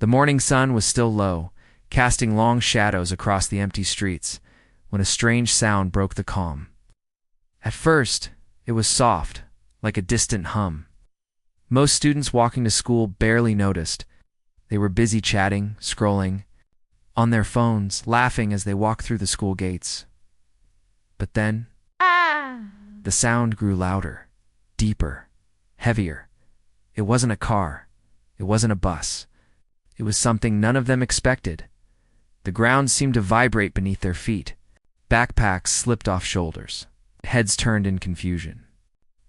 The morning sun was still low, casting long shadows across the empty streets, when a strange sound broke the calm. At first, it was soft, like a distant hum. Most students walking to school barely noticed. They were busy chatting, scrolling, on their phones, laughing as they walked through the school gates. But then, the sound grew louder, deeper, heavier. It wasn't a car. It wasn't a bus. It was something none of them expected. The ground seemed to vibrate beneath their feet. Backpacks slipped off shoulders. Heads turned in confusion.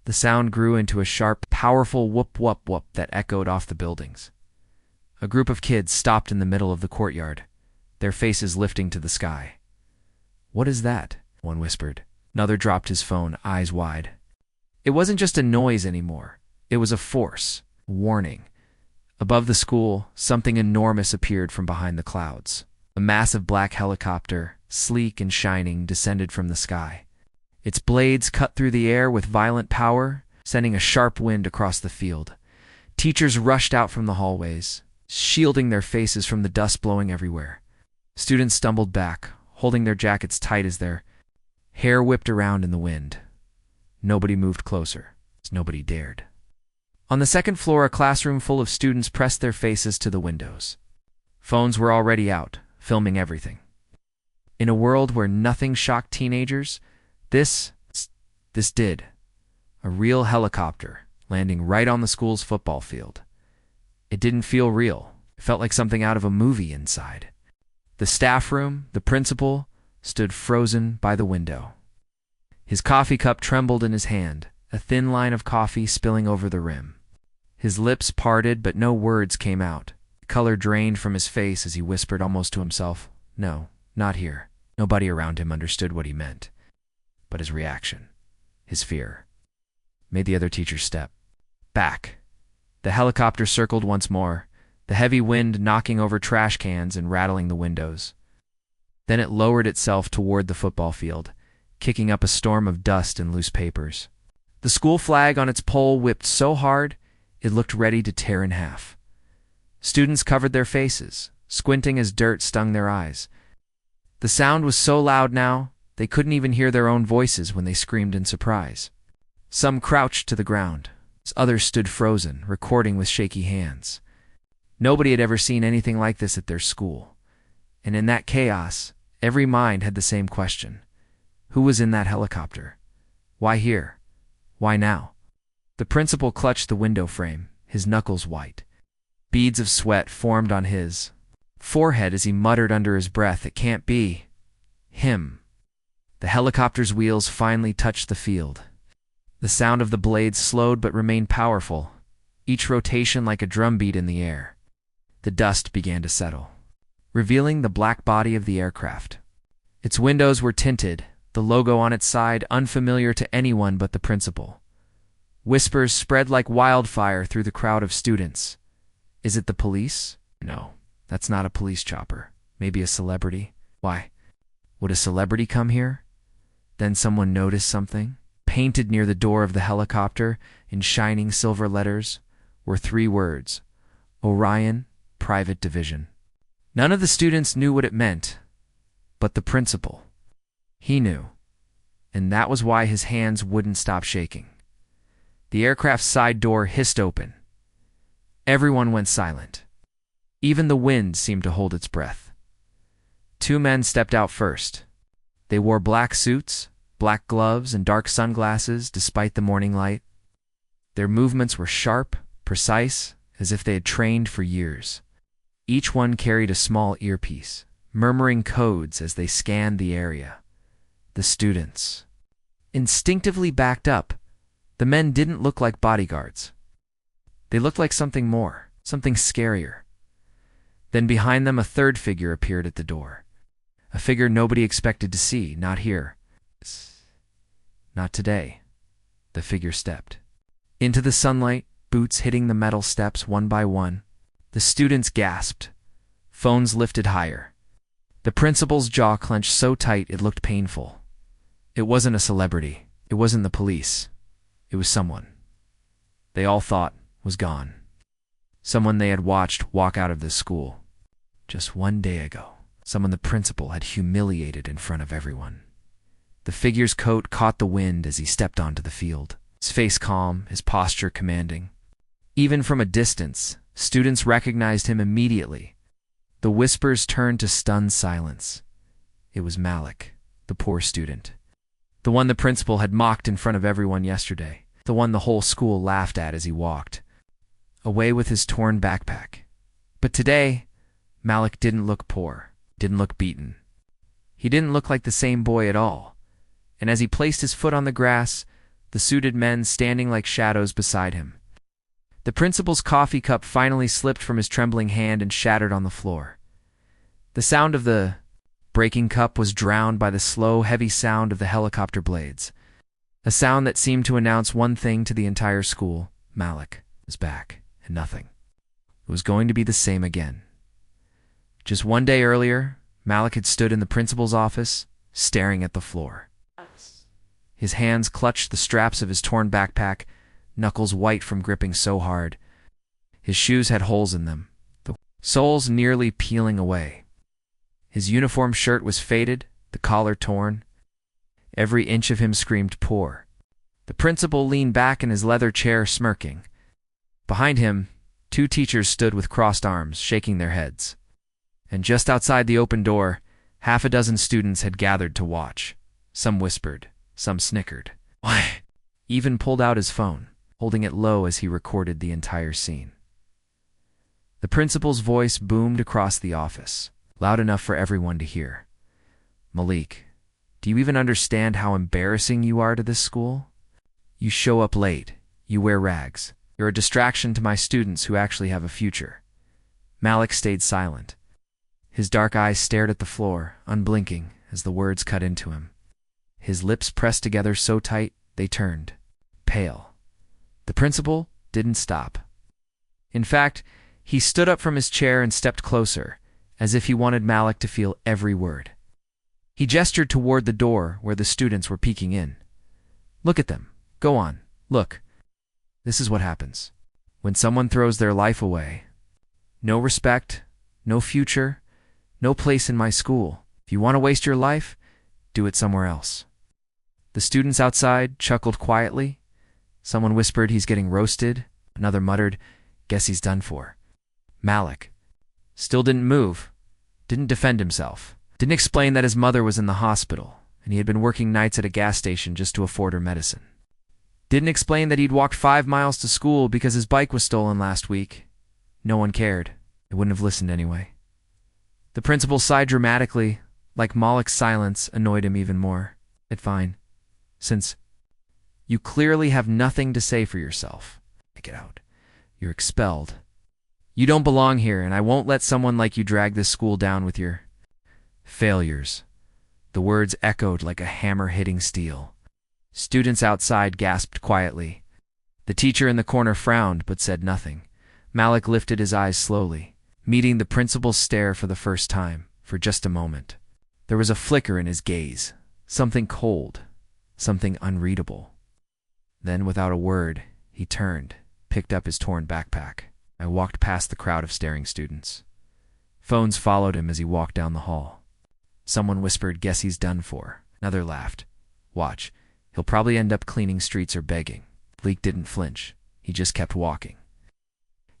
The sound grew into a sharp, powerful whoop-whoop-whoop that echoed off the buildings. A group of kids stopped in the middle of the courtyard, their faces lifting to the sky. "What is that?" one whispered. Another dropped his phone, eyes wide. It wasn't just a noise anymore. It was a force, a warning. Above the school, something enormous appeared from behind the clouds. A massive black helicopter, sleek and shining, descended from the sky. Its blades cut through the air with violent power, sending a sharp wind across the field. Teachers rushed out from the hallways, shielding their faces from the dust blowing everywhere. Students stumbled back, holding their jackets tight as their hair whipped around in the wind. Nobody moved closer, as nobody dared. On the second floor, a classroom full of students pressed their faces to the windows. Phones were already out, filming everything. In a world where nothing shocked teenagers, this did. A real helicopter landing right on the school's football field. It didn't feel real. It felt like something out of a movie inside. The staff room, the principal, stood frozen by the window. His coffee cup trembled in his hand, a thin line of coffee spilling over the rim. His lips parted, but no words came out. The color drained from his face as he whispered almost to himself, "No, not here." Nobody around him understood what he meant. But his reaction, his fear, made the other teachers step back. The helicopter circled once more, the heavy wind knocking over trash cans and rattling the windows. Then it lowered itself toward the football field, kicking up a storm of dust and loose papers. The school flag on its pole whipped so hard, it looked ready to tear in half. Students covered their faces, squinting as dirt stung their eyes. The sound was so loud now, they couldn't even hear their own voices when they screamed in surprise. Some crouched to the ground. Others stood frozen, recording with shaky hands. Nobody had ever seen anything like this at their school. And in that chaos, every mind had the same question. Who was in that helicopter? Why here? Why now? The principal clutched the window frame, his knuckles white. Beads of sweat formed on his forehead as he muttered under his breath, "It can't be him." The helicopter's wheels finally touched the field. The sound of the blades slowed but remained powerful, each rotation like a drumbeat in the air. The dust began to settle, revealing the black body of the aircraft. Its windows were tinted, the logo on its side unfamiliar to anyone but the principal. Whispers spread like wildfire through the crowd of students. Is it the police? No, that's not a police chopper. Maybe a celebrity. Why? Would a celebrity come here? Then someone noticed something. Painted near the door of the helicopter, in shining silver letters, were 3 words: Orion, Private Division. None of the students knew what it meant, but the principal. He knew, and that was why his hands wouldn't stop shaking. The aircraft's side door hissed open. Everyone went silent. Even the wind seemed to hold its breath. 2 men stepped out first. They wore black suits, black gloves, and dark sunglasses despite the morning light. Their movements were sharp, precise, as if they had trained for years. Each one carried a small earpiece, murmuring codes as they scanned the area. The students instinctively backed up. The men didn't look like bodyguards. They looked like something more, something scarier. Then behind them a third figure appeared at the door. A figure nobody expected to see, not here. Not today. The figure stepped into the sunlight, boots hitting the metal steps one by one. The students gasped. Phones lifted higher. The principal's jaw clenched so tight it looked painful. It wasn't a celebrity. It wasn't the police. It was someone they all thought was gone. Someone they had watched walk out of this school. Just 1 day ago, someone the principal had humiliated in front of everyone. The figure's coat caught the wind as he stepped onto the field, his face calm, his posture commanding. Even from a distance, students recognized him immediately. The whispers turned to stunned silence. It was Malik, the poor student. The one the principal had mocked in front of everyone yesterday. The one the whole school laughed at as he walked, away with his torn backpack. But today, Malik didn't look poor, didn't look beaten. He didn't look like the same boy at all. And as he placed his foot on the grass, the suited men standing like shadows beside him. The principal's coffee cup finally slipped from his trembling hand and shattered on the floor. The sound of the breaking cup was drowned by the slow, heavy sound of the helicopter blades, a sound that seemed to announce one thing to the entire school: Malik was back, and nothing. It was going to be the same again. Just 1 day earlier, Malik had stood in the principal's office, staring at the floor. His hands clutched the straps of his torn backpack, knuckles white from gripping so hard. His shoes had holes in them, the soles nearly peeling away. His uniform shirt was faded, the collar torn. Every inch of him screamed poor. The principal leaned back in his leather chair, smirking. Behind him, 2 teachers stood with crossed arms, shaking their heads. And just outside the open door, 6 students had gathered to watch. Some whispered, some snickered. Why? Even pulled out his phone, holding it low as he recorded the entire scene. The principal's voice boomed across the office, loud enough for everyone to hear. Malik, do you even understand how embarrassing you are to this school? You show up late. You wear rags. You're a distraction to my students who actually have a future. Malik stayed silent. His dark eyes stared at the floor, unblinking, as the words cut into him. His lips pressed together so tight, they turned, pale. The principal didn't stop. In fact, he stood up from his chair and stepped closer, as if he wanted Malik to feel every word. He gestured toward the door where the students were peeking in. Look at them. Go on. Look. This is what happens when someone throws their life away. No respect, no future, no place in my school. If you want to waste your life, do it somewhere else. The students outside chuckled quietly. Someone whispered, he's getting roasted. Another muttered, guess he's done for. Malik still didn't move, didn't defend himself, didn't explain that his mother was in the hospital and he had been working nights at a gas station just to afford her medicine. Didn't explain that he'd walked 5 miles to school because his bike was stolen last week. No one cared. They wouldn't have listened anyway. The principal sighed dramatically, like Malik's silence annoyed him even more. It's fine. Since you clearly have nothing to say for yourself. Get out. You're expelled. You don't belong here, and I won't let someone like you drag this school down with your failures. The words echoed like a hammer hitting steel. Students outside gasped quietly. The teacher in the corner frowned but said nothing. Malik lifted his eyes slowly, meeting the principal's stare for the first time, for just a moment. There was a flicker in his gaze, something cold, something unreadable. Then, without a word, he turned, picked up his torn backpack. I walked past the crowd of staring students. Phones followed him as he walked down the hall. Someone whispered, guess he's done for. Another laughed. Watch, he'll probably end up cleaning streets or begging. Leek didn't flinch. He just kept walking.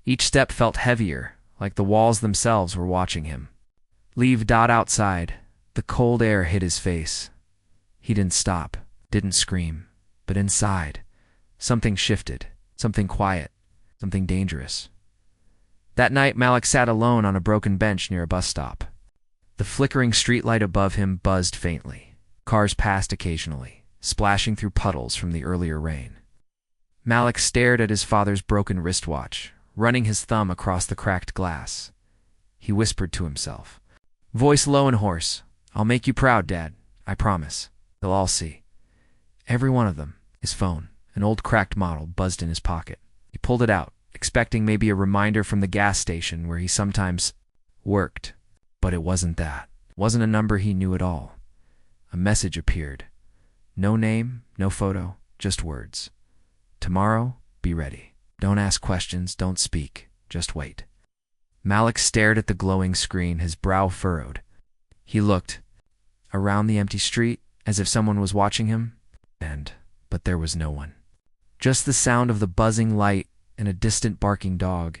Each step felt heavier, like the walls themselves were watching him. Leave Dot outside. The cold air hit his face. He didn't stop, didn't scream, but inside, something shifted, something quiet, something dangerous. That night, Malik sat alone on a broken bench near a bus stop. The flickering streetlight above him buzzed faintly. Cars passed occasionally, splashing through puddles from the earlier rain. Malik stared at his father's broken wristwatch, running his thumb across the cracked glass. He whispered to himself, voice low and hoarse, I'll make you proud, Dad. I promise. They'll all see. Every one of them. His phone, an old cracked model, buzzed in his pocket. He pulled it out, expecting maybe a reminder from the gas station where he sometimes worked. But it wasn't that. It wasn't a number he knew at all. A message appeared. No name, no photo, just words. Tomorrow, be ready. Don't ask questions, don't speak. Just wait. Malik stared at the glowing screen, his brow furrowed. He looked around the empty street as if someone was watching him, but there was no one. Just the sound of the buzzing light and a distant barking dog.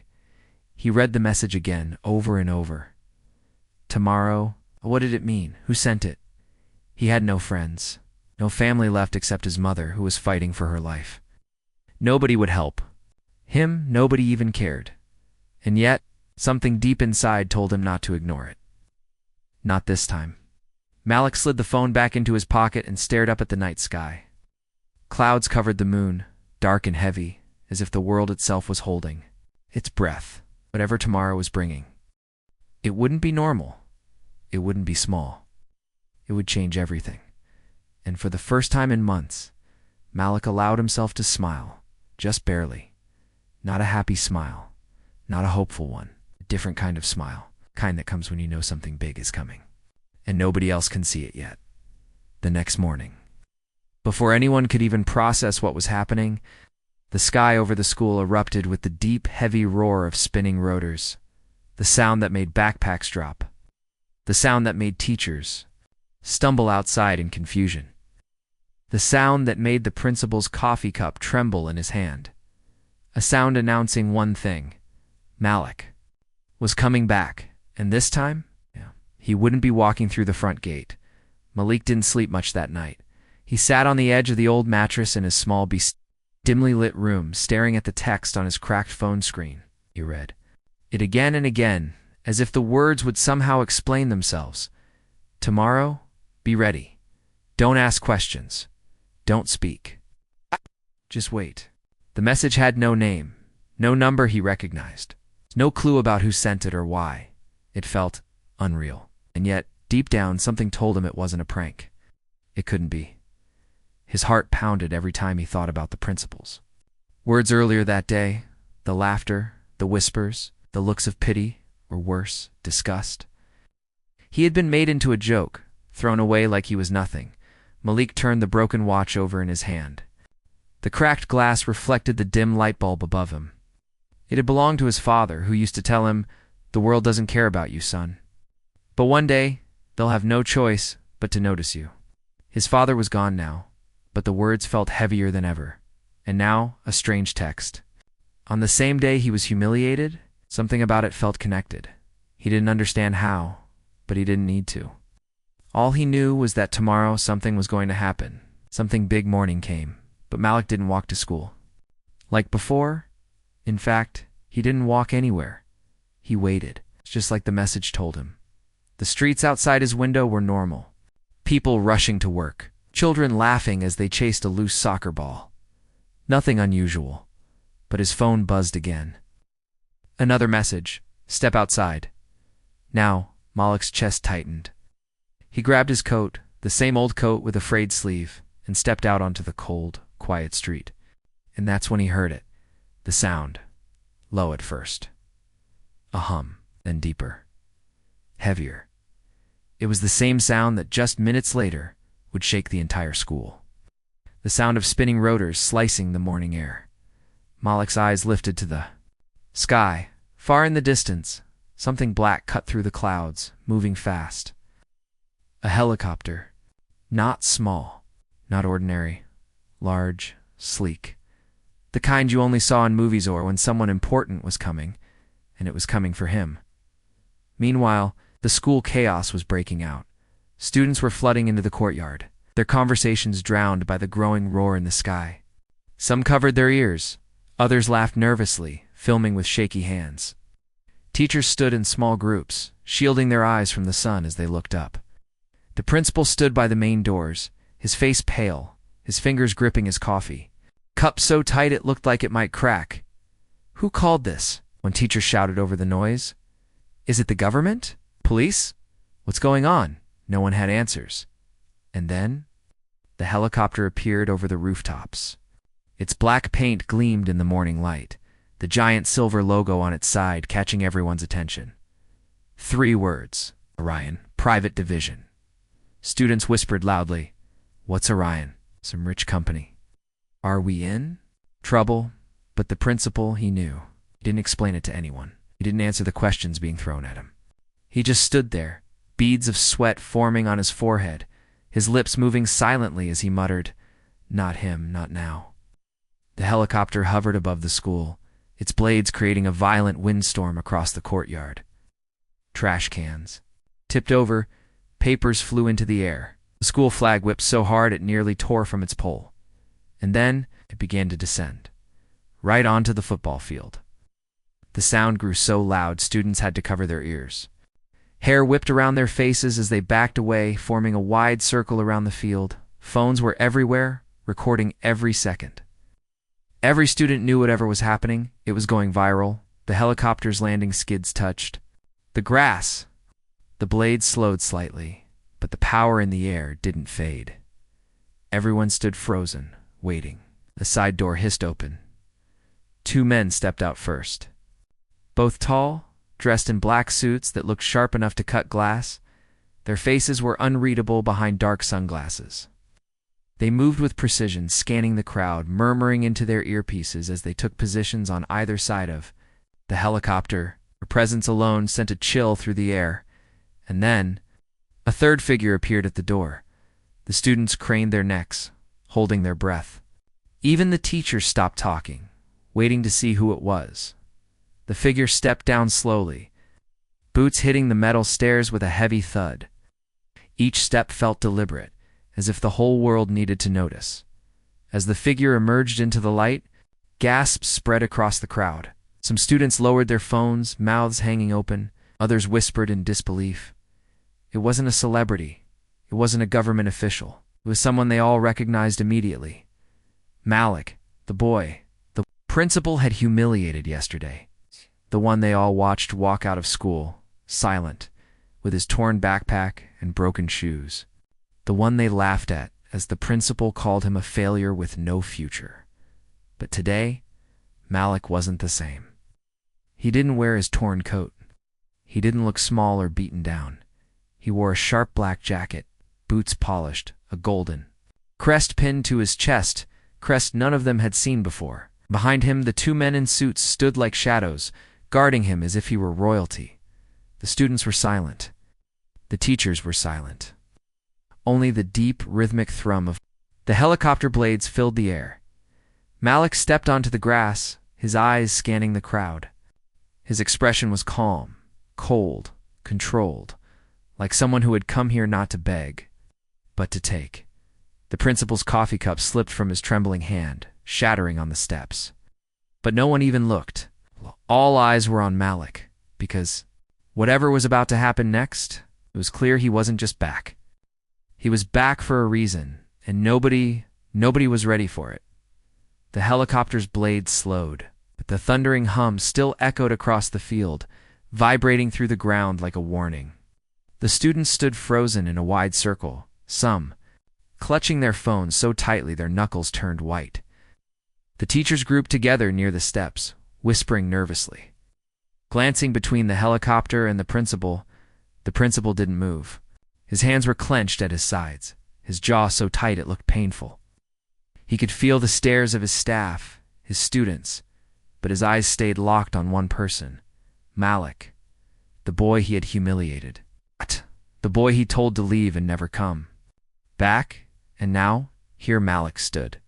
He read the message again, over and over. Tomorrow. What did it mean? Who sent it? He had no friends, no family left except his mother, who was fighting for her life. Nobody would help him, nobody even cared. And yet, something deep inside told him not to ignore it. Not this time. Malik slid the phone back into his pocket and stared up at the night sky. Clouds covered the moon, dark and heavy, as if the world itself was holding its breath, whatever tomorrow was bringing. It wouldn't be normal. It wouldn't be small. It would change everything. And for the first time in months, Malik allowed himself to smile, just barely. Not a happy smile, not a hopeful one, a different kind of smile, kind that comes when you know something big is coming. And nobody else can see it yet. The next morning, before anyone could even process what was happening, the sky over the school erupted with the deep, heavy roar of spinning rotors, the sound that made backpacks drop, the sound that made teachers stumble outside in confusion, the sound that made the principal's coffee cup tremble in his hand, a sound announcing one thing: Malik was coming back, and this time, he wouldn't be walking through the front gate. Malik didn't sleep much that night. He sat on the edge of the old mattress in his small, dimly lit room, staring at the text on his cracked phone screen. He read it again and again, as if the words would somehow explain themselves. Tomorrow, be ready. Don't ask questions. Don't speak. Just wait. The message had no name, no number he recognized, no clue about who sent it or why. It felt unreal. And yet, deep down, something told him it wasn't a prank. It couldn't be. His heart pounded every time he thought about the principals. Words earlier that day, the laughter, the whispers, the looks of pity, or worse, disgust. He had been made into a joke, thrown away like he was nothing. Malik turned the broken watch over in his hand. The cracked glass reflected the dim light bulb above him. It had belonged to his father, who used to tell him, "The world doesn't care about you, son. But one day, they'll have no choice but to notice you." His father was gone now, but the words felt heavier than ever. And now, a strange text. On the same day he was humiliated, something about it felt connected. He didn't understand how, but he didn't need to. All he knew was that tomorrow something was going to happen. Something big. Morning came, but Malik didn't walk to school. Like before, in fact, he didn't walk anywhere. He waited, just like the message told him. The streets outside his window were normal. People rushing to work, children laughing as they chased a loose soccer ball. Nothing unusual, but his phone buzzed again. Another message: step outside. Now, Malik's chest tightened. He grabbed his coat, the same old coat with a frayed sleeve, and stepped out onto the cold, quiet street. And that's when he heard it. The sound. Low at first. A hum, then deeper. Heavier. It was the same sound that just minutes later would shake the entire school. The sound of spinning rotors slicing the morning air. Malik's eyes lifted to the sky. Far in the distance, something black cut through the clouds, moving fast. A helicopter. Not small, not ordinary. Large, sleek. The kind you only saw in movies or when someone important was coming, and it was coming for him. Meanwhile, the school chaos was breaking out. Students were flooding into the courtyard, their conversations drowned by the growing roar in the sky. Some covered their ears, others laughed nervously, filming with shaky hands. Teachers stood in small groups, shielding their eyes from the sun as they looked up. The principal stood by the main doors, his face pale, his fingers gripping his coffee, cup so tight it looked like it might crack. Who called this? When teachers shouted over the noise. Is it the government? Police? What's going on? No one had answers. And then, the helicopter appeared over the rooftops. Its black paint gleamed in the morning light, the giant silver logo on its side catching everyone's attention. 3 words: Orion, Private Division. Students whispered loudly, "What's Orion?" "Some rich company." Are we in trouble? But the principal, he knew. He didn't explain it to anyone. He didn't answer the questions being thrown at him. He just stood there, beads of sweat forming on his forehead, his lips moving silently as he muttered, "Not him, not now." The helicopter hovered above the school, its blades creating a violent windstorm across the courtyard. Trash cans tipped over, papers flew into the air. The school flag whipped so hard it nearly tore from its pole. And then it began to descend, right onto the football field. The sound grew so loud students had to cover their ears. Hair whipped around their faces as they backed away, forming a wide circle around the field. Phones were everywhere, recording every second. Every student knew whatever was happening. It was going viral. The helicopter's landing skids touched the grass. The blades slowed slightly, but the power in the air didn't fade. Everyone stood frozen, waiting. The side door hissed open. 2 men stepped out first. Both tall, dressed in black suits that looked sharp enough to cut glass. Their faces were unreadable behind dark sunglasses. They moved with precision, scanning the crowd, murmuring into their earpieces as they took positions on either side of the helicopter. Their presence alone sent a chill through the air. And then, a third figure appeared at the door. The students craned their necks, holding their breath. Even the teachers stopped talking, waiting to see who it was. The figure stepped down slowly, boots hitting the metal stairs with a heavy thud. Each step felt deliberate, as if the whole world needed to notice. As the figure emerged into the light, gasps spread across the crowd. Some students lowered their phones, mouths hanging open. Others whispered in disbelief. It wasn't a celebrity. It wasn't a government official. It was someone they all recognized immediately. Malik, the boy, the principal had humiliated yesterday. The one they all watched walk out of school, silent, with his torn backpack and broken shoes. The one they laughed at as the principal called him a failure with no future. But today, Malik wasn't the same. He didn't wear his torn coat. He didn't look small or beaten down. He wore a sharp black jacket, boots polished, a golden crest pinned to his chest, crest none of them had seen before. Behind him, the 2 men in suits stood like shadows, guarding him as if he were royalty. The students were silent. The teachers were silent. Only the deep, rhythmic thrum of the helicopter blades filled the air. Malik stepped onto the grass, his eyes scanning the crowd. His expression was calm, cold, controlled, like someone who had come here not to beg, but to take. The principal's coffee cup slipped from his trembling hand, shattering on the steps. But no one even looked. All eyes were on Malik, because whatever was about to happen next, it was clear he wasn't just back. He was back for a reason, and nobody was ready for it. The helicopter's blades slowed, but the thundering hum still echoed across the field, vibrating through the ground like a warning. The students stood frozen in a wide circle, some clutching their phones so tightly their knuckles turned white. The teachers grouped together near the steps, whispering nervously. Glancing between the helicopter and the principal didn't move. His hands were clenched at his sides, his jaw so tight it looked painful. He could feel the stares of his staff, his students, but his eyes stayed locked on one person, Malik, the boy he had humiliated. The boy he told to leave and never come. Back, and now, here Malik stood.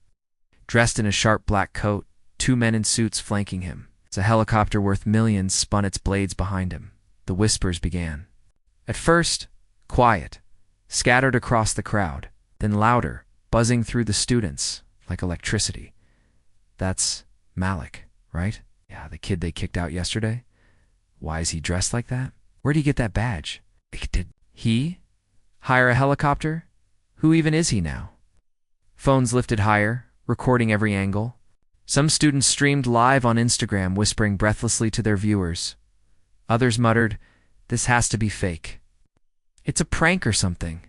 Dressed in a sharp black coat, 2 men in suits flanking him. As a helicopter worth millions spun its blades behind him. The whispers began. At first, quiet, scattered across the crowd, then louder, buzzing through the students like electricity. That's Malik, right? Yeah, the kid they kicked out yesterday. Why is he dressed like that? Where'd he get that badge? Did he hire a helicopter? Who even is he now? Phones lifted higher, recording every angle. Some students streamed live on Instagram, whispering breathlessly to their viewers. Others muttered, "This has to be fake. It's a prank or something."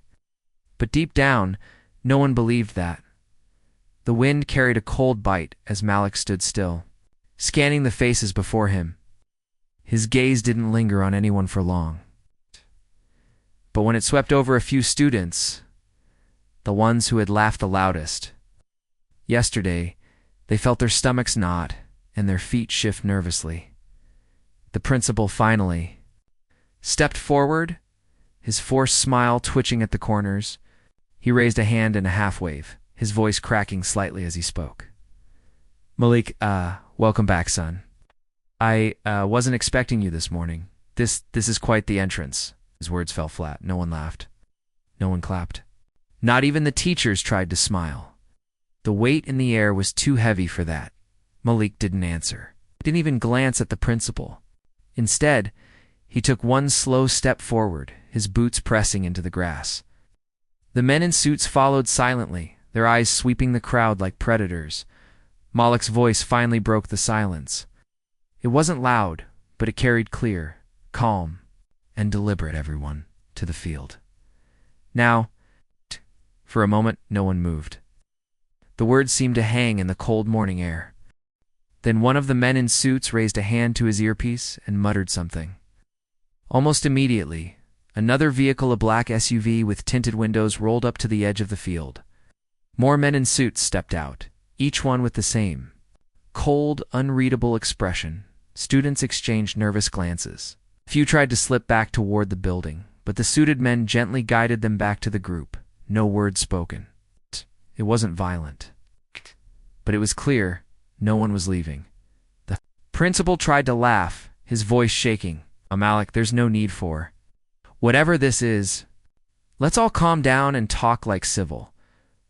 But deep down, no one believed that. The wind carried a cold bite as Malik stood still, scanning the faces before him. His gaze didn't linger on anyone for long. But when it swept over a few students, the ones who had laughed the loudest, yesterday, they felt their stomachs knot and their feet shift nervously. The principal finally stepped forward, his forced smile twitching at the corners. He raised a hand in a half-wave, his voice cracking slightly as he spoke. Malik, welcome back, son. I wasn't expecting you this morning. This is quite the entrance. His words fell flat. No one laughed. No one clapped. Not even the teachers tried to smile. The weight in the air was too heavy for that. Malik didn't answer. Didn't even glance at the principal. Instead, he took one slow step forward, his boots pressing into the grass. The men in suits followed silently, their eyes sweeping the crowd like predators. Malik's voice finally broke the silence. It wasn't loud, but it carried clear, calm, and deliberate, everyone, to the field. Now, for a moment, no one moved. The words seemed to hang in the cold morning air. Then one of the men in suits raised a hand to his earpiece and muttered something. Almost immediately, another vehicle, a black SUV with tinted windows, rolled up to the edge of the field. More men in suits stepped out, each one with the same cold, unreadable expression. Students exchanged nervous glances. A few tried to slip back toward the building, but the suited men gently guided them back to the group. No word spoken. It wasn't violent, but it was clear no one was leaving. The principal tried to laugh, his voice shaking. Malik, there's no need for whatever this is. Let's all calm down and talk like civil.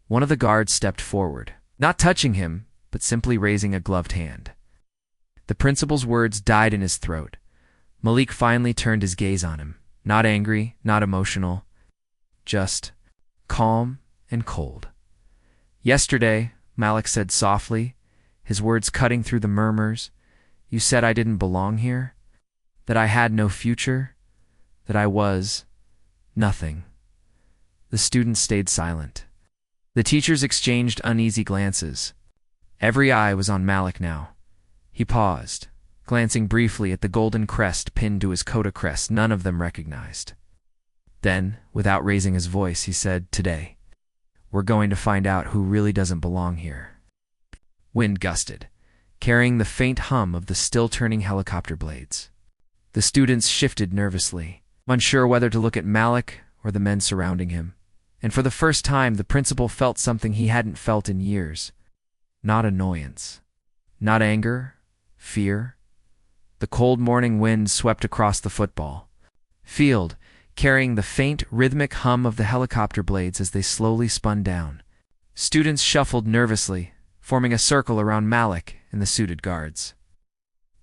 One of the guards stepped forward, not touching him, but simply raising a gloved hand. The principal's words died in his throat. Malik finally turned his gaze on him, not angry, not emotional, just calm and cold. Yesterday, Malik said softly, his words cutting through the murmurs, you said I didn't belong here, that I had no future, that I was nothing. The students stayed silent. The teachers exchanged uneasy glances. Every eye was on Malik now. He paused, glancing briefly at the golden crest pinned to his coat, crest none of them recognized. Then, without raising his voice, he said, today, we're going to find out who really doesn't belong here. Wind gusted, carrying the faint hum of the still-turning helicopter blades. The students shifted nervously, unsure whether to look at Malik or the men surrounding him. And for the first time, the principal felt something he hadn't felt in years. Not annoyance, not anger, fear. The cold morning wind swept across the football field, carrying the faint, rhythmic hum of the helicopter blades as they slowly spun down. Students shuffled nervously, forming a circle around Malik and the suited guards.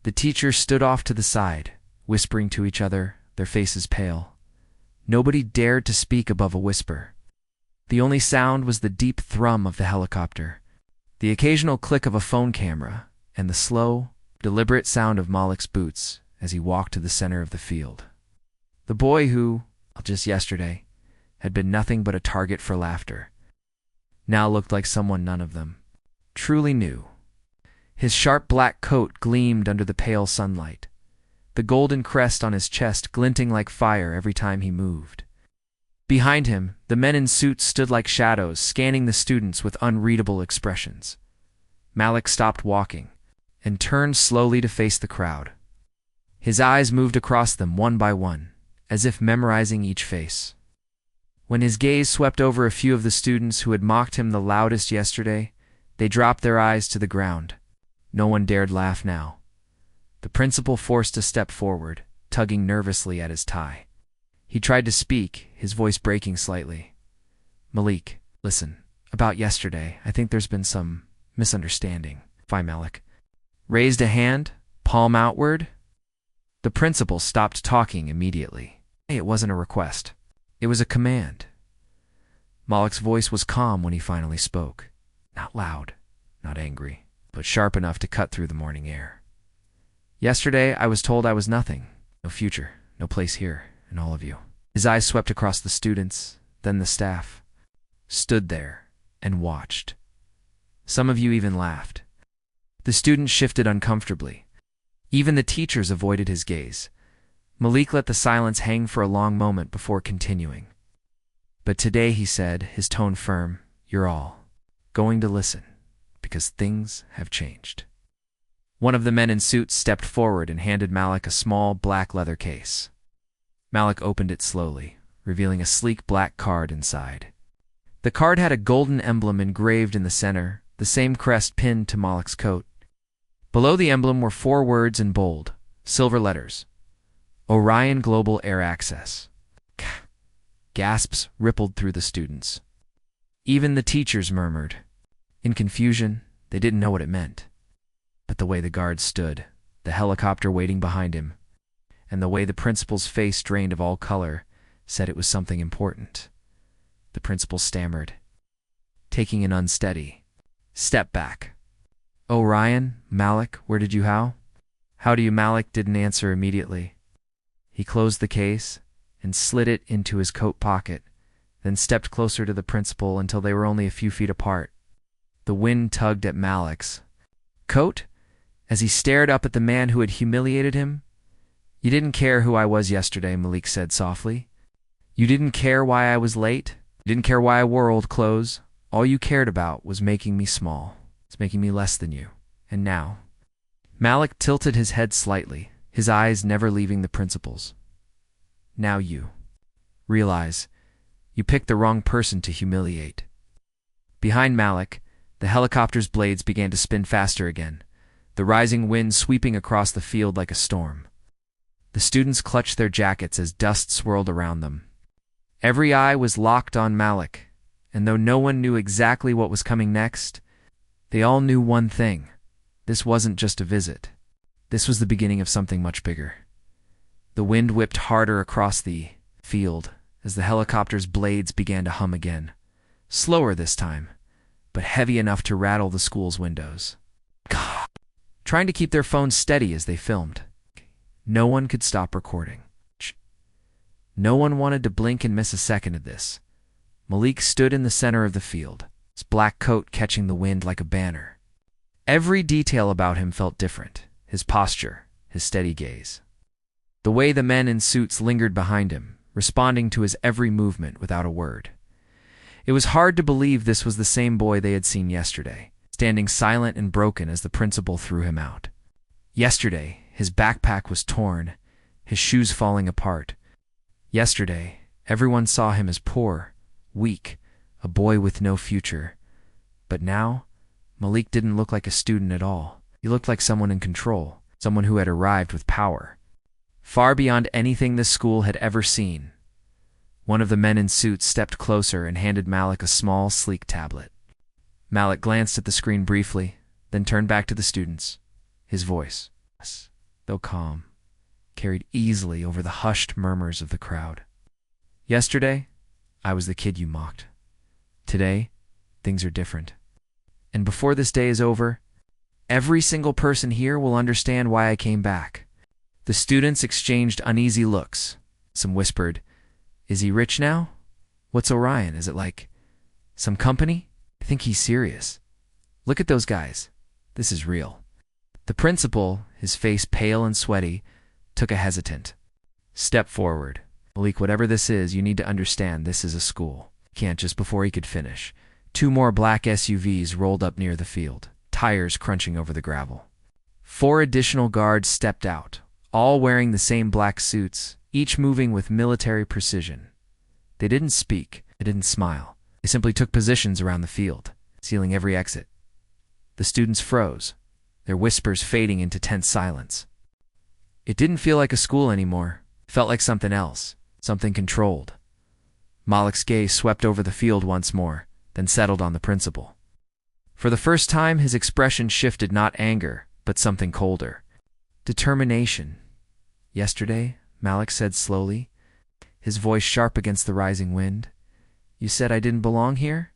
The teachers stood off to the side, whispering to each other, their faces pale. Nobody dared to speak above a whisper. The only sound was the deep thrum of the helicopter, the occasional click of a phone camera, and the slow, deliberate sound of Malik's boots as he walked to the center of the field. The boy who, just yesterday, had been nothing but a target for laughter, now looked like someone none of them truly knew. His sharp black coat gleamed under the pale sunlight, the golden crest on his chest glinting like fire every time he moved. Behind him, the men in suits stood like shadows, scanning the students with unreadable expressions. Malik stopped walking and turned slowly to face the crowd. His eyes moved across them one by one, as if memorizing each face. When his gaze swept over a few of the students who had mocked him the loudest yesterday, they dropped their eyes to the ground. No one dared laugh now. The principal forced a step forward, tugging nervously at his tie. He tried to speak, his voice breaking slightly. Malik, listen, about yesterday, I think there's been some misunderstanding. Fine, Malik raised a hand, palm outward. The principal stopped talking immediately. It wasn't a request. It was a command. Malik's voice was calm when he finally spoke. Not loud, not angry, but sharp enough to cut through the morning air. Yesterday, I was told I was nothing. No future, no place here, in all of you. His eyes swept across the students, then the staff. Stood there and watched. Some of you even laughed. The students shifted uncomfortably. Even the teachers avoided his gaze. Malik let the silence hang for a long moment before continuing. But today, he said, his tone firm, you're all going to listen, because things have changed. One of the men in suits stepped forward and handed Malik a small black leather case. Malik opened it slowly, revealing a sleek black card inside. The card had a golden emblem engraved in the center, the same crest pinned to Malik's coat. Below the emblem were 4 words in bold, silver letters: Orion Global Air Access. Gasps rippled through the students. Even the teachers murmured. In confusion, they didn't know what it meant. But the way the guard stood, the helicopter waiting behind him, and the way the principal's face drained of all color said it was something important. The principal stammered, taking an unsteady step back. Orion, Malik, where did you how? How do you? Malik didn't answer immediately. He closed the case and slid it into his coat pocket, then stepped closer to the principal until they were only a few feet apart. The wind tugged at Malik's coat as he stared up at the man who had humiliated him. You didn't care who I was yesterday, Malik said softly. You didn't care why I was late. You didn't care why I wore old clothes. All you cared about was making me small. It's making me less than you. And now... Malik tilted his head slightly, his eyes never leaving the principal's. Now you realize you picked the wrong person to humiliate. Behind Malik, the helicopter's blades began to spin faster again, the rising wind sweeping across the field like a storm. The students clutched their jackets as dust swirled around them. Every eye was locked on Malik, and though no one knew exactly what was coming next, they all knew one thing. This wasn't just a visit. This was the beginning of something much bigger. The wind whipped harder across the field as the helicopter's blades began to hum again, slower this time, but heavy enough to rattle the school's windows. God. Trying to keep their phones steady as they filmed. No one could stop recording. No one wanted to blink and miss a second of this. Malik stood in the center of the field, his black coat catching the wind like a banner. Every detail about him felt different, his posture, his steady gaze. The way the men in suits lingered behind him, responding to his every movement without a word. It was hard to believe this was the same boy they had seen yesterday, standing silent and broken as the principal threw him out. Yesterday, his backpack was torn, his shoes falling apart. Yesterday, everyone saw him as poor, weak, a boy with no future. But now, Malik didn't look like a student at all. He looked like someone in control, someone who had arrived with power, far beyond anything this school had ever seen. One of the men in suits stepped closer and handed Malik a small, sleek tablet. Malik glanced at the screen briefly, then turned back to the students. His voice, though calm, carried easily over the hushed murmurs of the crowd. Yesterday, I was the kid you mocked. Today, things are different. And before this day is over, every single person here will understand why I came back. The students exchanged uneasy looks. Some whispered, Is he rich now? What's Orion? Is it like some company? I think he's serious. Look at those guys. This is real. The principal, his face pale and sweaty, took a hesitant step forward. Malik, whatever this is, you need to understand this is a school. Can't. Just before he could finish, 2 more black SUVs rolled up near the field, tires crunching over the gravel. 4 additional guards stepped out, all wearing the same black suits, each moving with military precision. They didn't speak, they didn't smile. They simply took positions around the field, sealing every exit. The students froze, their whispers fading into tense silence. It didn't feel like a school anymore. It felt like something else, something controlled. Malik's gaze swept over the field once more, then settled on the principal. For the first time, his expression shifted, not anger, but something colder. Determination. Yesterday, Malik said slowly, his voice sharp against the rising wind, you said I didn't belong here?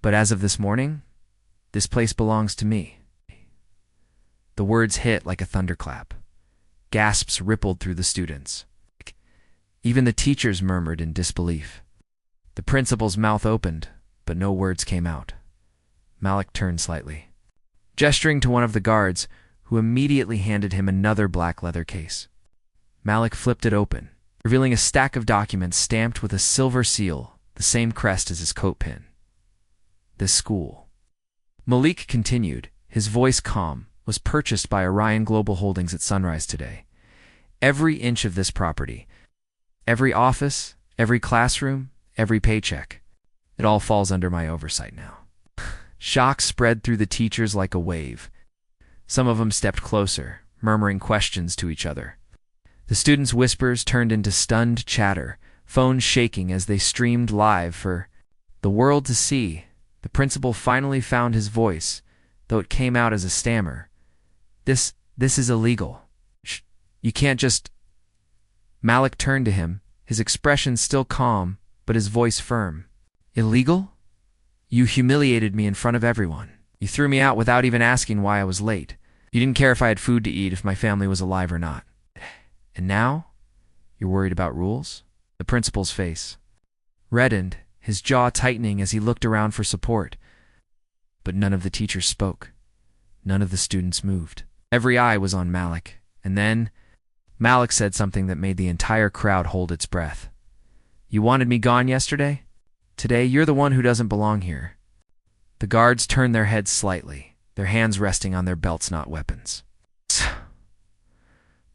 But as of this morning, this place belongs to me. The words hit like a thunderclap. Gasps rippled through the students. Even the teachers murmured in disbelief. The principal's mouth opened, but no words came out. Malik turned slightly, gesturing to one of the guards, who immediately handed him another black leather case. Malik flipped it open, revealing a stack of documents stamped with a silver seal, the same crest as his coat pin. This school. Malik continued, his voice calm, was purchased by Orion Global Holdings at sunrise today. Every inch of this property, every office, every classroom, every paycheck, it all falls under my oversight now. Shock spread through the teachers like a wave. Some of them stepped closer, murmuring questions to each other. The students' whispers turned into stunned chatter, phones shaking as they streamed live for the world to see. The principal finally found his voice, though it came out as a stammer. This is illegal. You can't just... Malik turned to him, his expression still calm, but his voice firm. Illegal? You humiliated me in front of everyone. You threw me out without even asking why I was late. You didn't care if I had food to eat, if my family was alive or not. And now? You're worried about rules? The principal's face reddened, his jaw tightening as he looked around for support. But none of the teachers spoke. None of the students moved. Every eye was on Malik. And then Malik said something that made the entire crowd hold its breath. You wanted me gone yesterday? Today, you're the one who doesn't belong here. The guards turned their heads slightly, their hands resting on their belts, not weapons.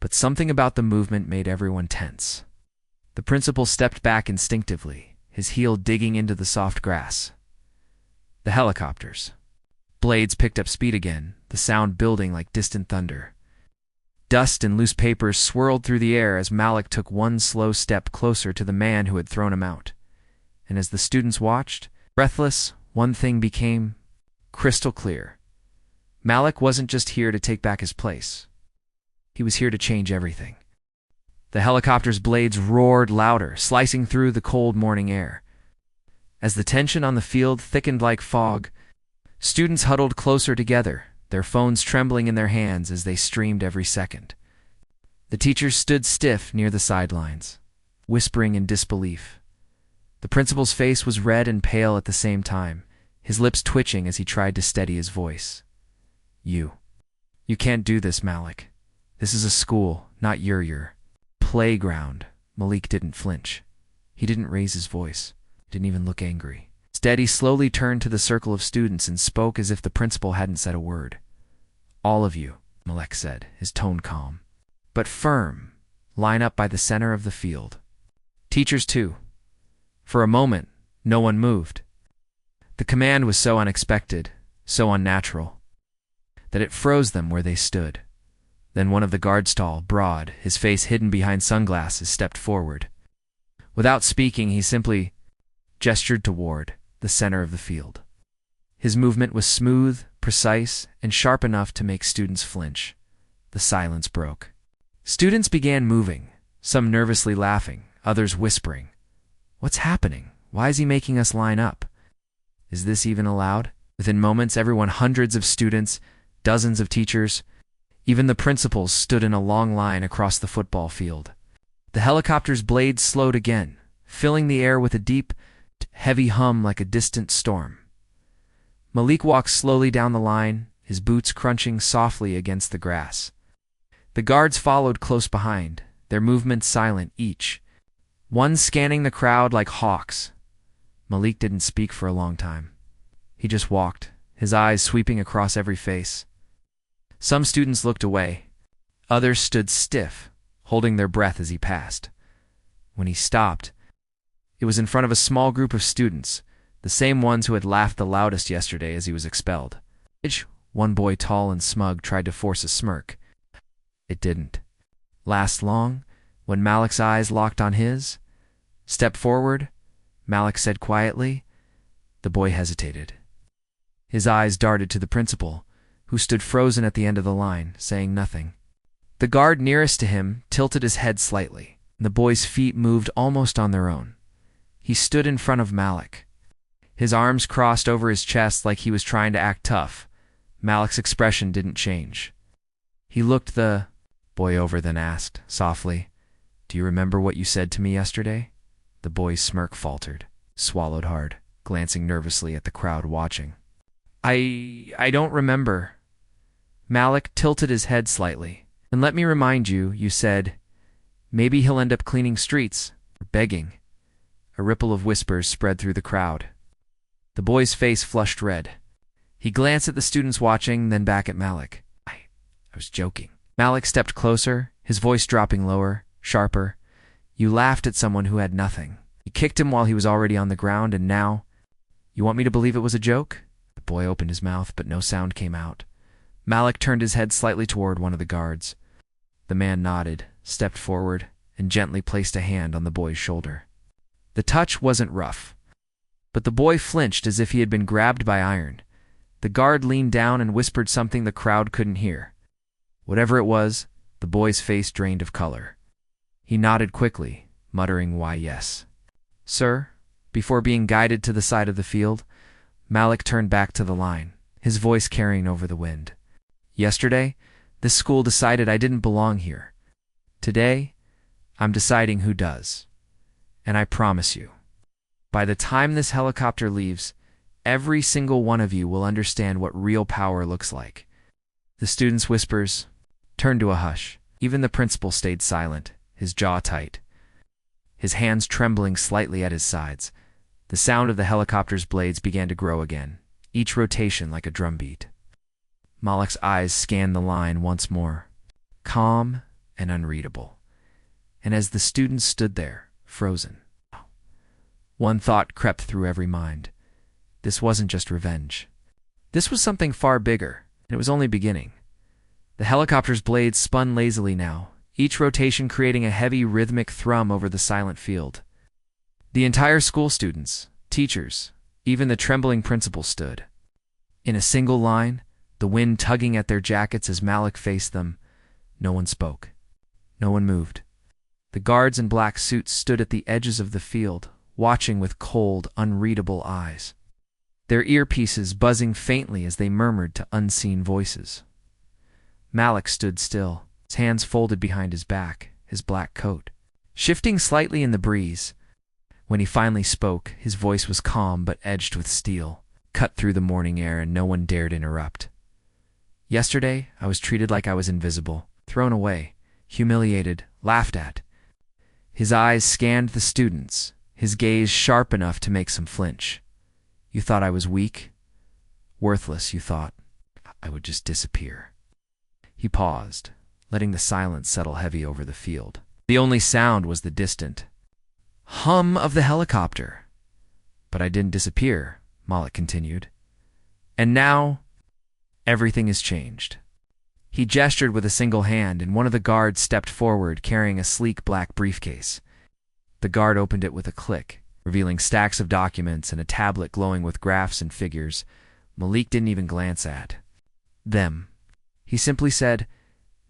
But something about the movement made everyone tense. The principal stepped back instinctively, his heel digging into the soft grass. The helicopters. Blades picked up speed again, the sound building like distant thunder. Dust and loose papers swirled through the air as Malik took one slow step closer to the man who had thrown him out. And as the students watched, breathless, one thing became crystal clear. Malik wasn't just here to take back his place. He was here to change everything. The helicopter's blades roared louder, slicing through the cold morning air. As the tension on the field thickened like fog, students huddled closer together, their phones trembling in their hands as they streamed every second. The teachers stood stiff near the sidelines, whispering in disbelief. The principal's face was red and pale at the same time, his lips twitching as he tried to steady his voice. You can't do this, Malik. This is a school, not your playground. Malik didn't flinch. He didn't raise his voice. He didn't even look angry. Instead, he slowly turned to the circle of students and spoke as if the principal hadn't said a word. All of you, Malik said, his tone calm, but firm, line up by the center of the field. Teachers, too. For a moment, no one moved. The command was so unexpected, so unnatural, that it froze them where they stood. Then one of the guards, tall, broad, his face hidden behind sunglasses, stepped forward. Without speaking, he simply gestured toward the center of the field. His movement was smooth, precise, and sharp enough to make students flinch. The silence broke. Students began moving, some nervously laughing, others whispering. What's happening? Why is he making us line up? Is this even allowed? Within moments, everyone, hundreds of students, dozens of teachers, even the principals, stood in a long line across the football field. The helicopter's blades slowed again, filling the air with a deep, heavy hum like a distant storm. Malik walked slowly down the line, his boots crunching softly against the grass. The guards followed close behind, their movements silent each, one scanning the crowd like hawks. Malik didn't speak for a long time. He just walked, his eyes sweeping across every face. Some students looked away. Others stood stiff, holding their breath as he passed. When he stopped, it was in front of a small group of students, the same ones who had laughed the loudest yesterday as he was expelled. One boy, tall and smug, tried to force a smirk. It didn't last long. When Malik's eyes locked on his, "Step forward," Malik said quietly. The boy hesitated. His eyes darted to the principal, who stood frozen at the end of the line, saying nothing. The guard nearest to him tilted his head slightly. The boy's feet moved almost on their own. He stood in front of Malik, his arms crossed over his chest like he was trying to act tough. Malik's expression didn't change. He looked the boy over, then asked, softly, "Do you remember what you said to me yesterday?" The boy's smirk faltered, swallowed hard, glancing nervously at the crowd watching. I don't remember." Malik tilted his head slightly. "And let me remind you, you said, maybe he'll end up cleaning streets, or begging." A ripple of whispers spread through the crowd. The boy's face flushed red. He glanced at the students watching, then back at Malik. I was joking. Malik stepped closer, his voice dropping lower, sharper. You laughed at someone who had nothing. You kicked him while he was already on the ground, and now… You want me to believe it was a joke? The boy opened his mouth, but no sound came out. Malik turned his head slightly toward one of the guards. The man nodded, stepped forward, and gently placed a hand on the boy's shoulder. The touch wasn't rough, but the boy flinched as if he had been grabbed by iron. The guard leaned down and whispered something the crowd couldn't hear. Whatever it was, the boy's face drained of color. He nodded quickly, muttering why yes. Sir, before being guided to the side of the field, Malik turned back to the line, his voice carrying over the wind. Yesterday, this school decided I didn't belong here. Today, I'm deciding who does. And I promise you, by the time this helicopter leaves, every single one of you will understand what real power looks like. The students' whispers turned to a hush. Even the principal stayed silent, his jaw tight, his hands trembling slightly at his sides. The sound of the helicopter's blades began to grow again, each rotation like a drumbeat. Malik's eyes scanned the line once more, calm and unreadable. And as the students stood there, frozen, one thought crept through every mind. This wasn't just revenge. This was something far bigger, and it was only beginning. The helicopter's blades spun lazily now, each rotation creating a heavy rhythmic thrum over the silent field. The entire school, students, teachers, even the trembling principal stood. In a single line, the wind tugging at their jackets as Malik faced them. No one spoke. No one moved. The guards in black suits stood at the edges of the field, watching with cold, unreadable eyes, their earpieces buzzing faintly as they murmured to unseen voices. Malik stood still, his hands folded behind his back, his black coat shifting slightly in the breeze. When he finally spoke, his voice was calm but edged with steel, cut through the morning air, and no one dared interrupt. Yesterday, I was treated like I was invisible, thrown away, humiliated, laughed at. His eyes scanned the students, his gaze sharp enough to make some flinch. You thought I was weak? Worthless, you thought. I would just disappear. He paused, letting the silence settle heavy over the field. The only sound was the distant hum of the helicopter. But I didn't disappear, Malik continued. And now, everything has changed. He gestured with a single hand, and one of the guards stepped forward, carrying a sleek black briefcase. The guard opened it with a click, revealing stacks of documents and a tablet glowing with graphs and figures Malik didn't even glance at them. He simply said,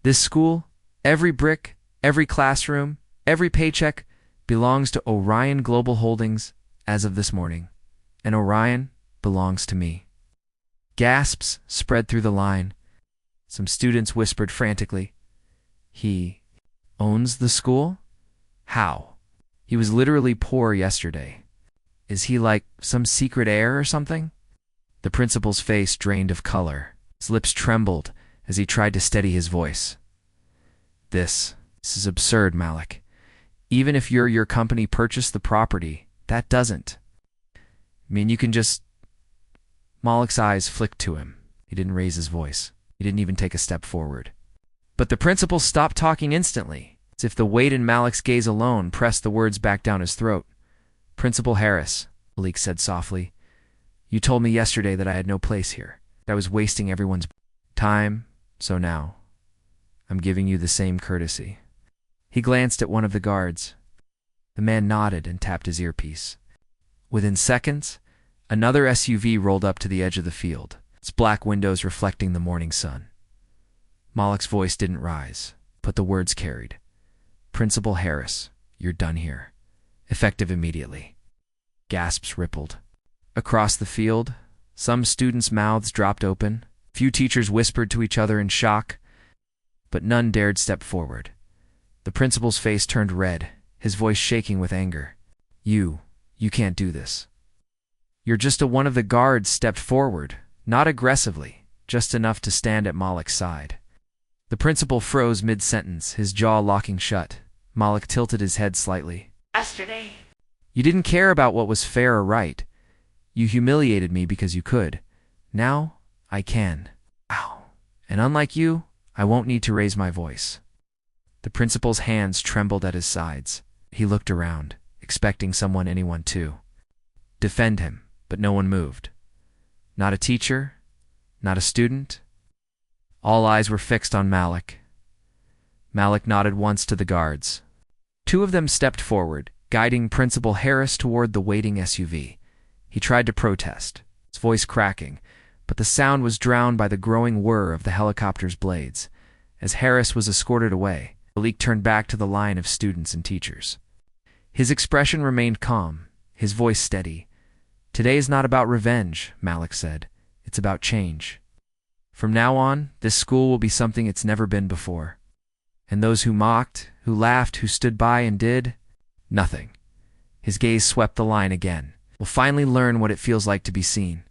"This school, every brick, every classroom, every paycheck belongs to Orion Global Holdings as of this morning, and Orion belongs to me." Gasps spread through the line. Some students whispered frantically, "He owns the school? How? He was literally poor yesterday. Is he like some secret heir or something?" The principal's face drained of color. His lips trembled as he tried to steady his voice. This is absurd, Malik. Even if your company purchased the property, that doesn't mean you can just… Malik's eyes flicked to him. He didn't raise his voice. He didn't even take a step forward. But the principal stopped talking instantly, as if the weight in Malik's gaze alone pressed the words back down his throat. "Principal Harris," Malik said softly, "you told me yesterday that I had no place here, that I was wasting everyone's time, so now I'm giving you the same courtesy." He glanced at one of the guards. The man nodded and tapped his earpiece. Within seconds, another SUV rolled up to the edge of the field, its black windows reflecting the morning sun. Malik's voice didn't rise, but the words carried. "Principal Harris, you're done here. Effective immediately." Gasps rippled. Across the field, some students' mouths dropped open. Few teachers whispered to each other in shock, but none dared step forward. The principal's face turned red, his voice shaking with anger. You can't do this." One of the guards stepped forward, not aggressively, just enough to stand at Malik's side. The principal froze mid-sentence, his jaw locking shut. Malik tilted his head slightly. "Yesterday, You didn't care about what was fair or right. You humiliated me because you could. Now, I can. Ow. And unlike you, I won't need to raise my voice." The principal's hands trembled at his sides. He looked around, expecting anyone to defend him, but no one moved. Not a teacher, not a student. All eyes were fixed on Malik. Malik nodded once to the guards. Two of them stepped forward, guiding Principal Harris toward the waiting SUV. He tried to protest, his voice cracking, but the sound was drowned by the growing whir of the helicopter's blades. As Harris was escorted away, Malik turned back to the line of students and teachers. His expression remained calm, his voice steady. "Today is not about revenge," Malik said. "It's about change. From now on, this school will be something it's never been before. And those who mocked, who laughed, who stood by and did nothing." His gaze swept the line again. "Will finally learn what it feels like to be seen."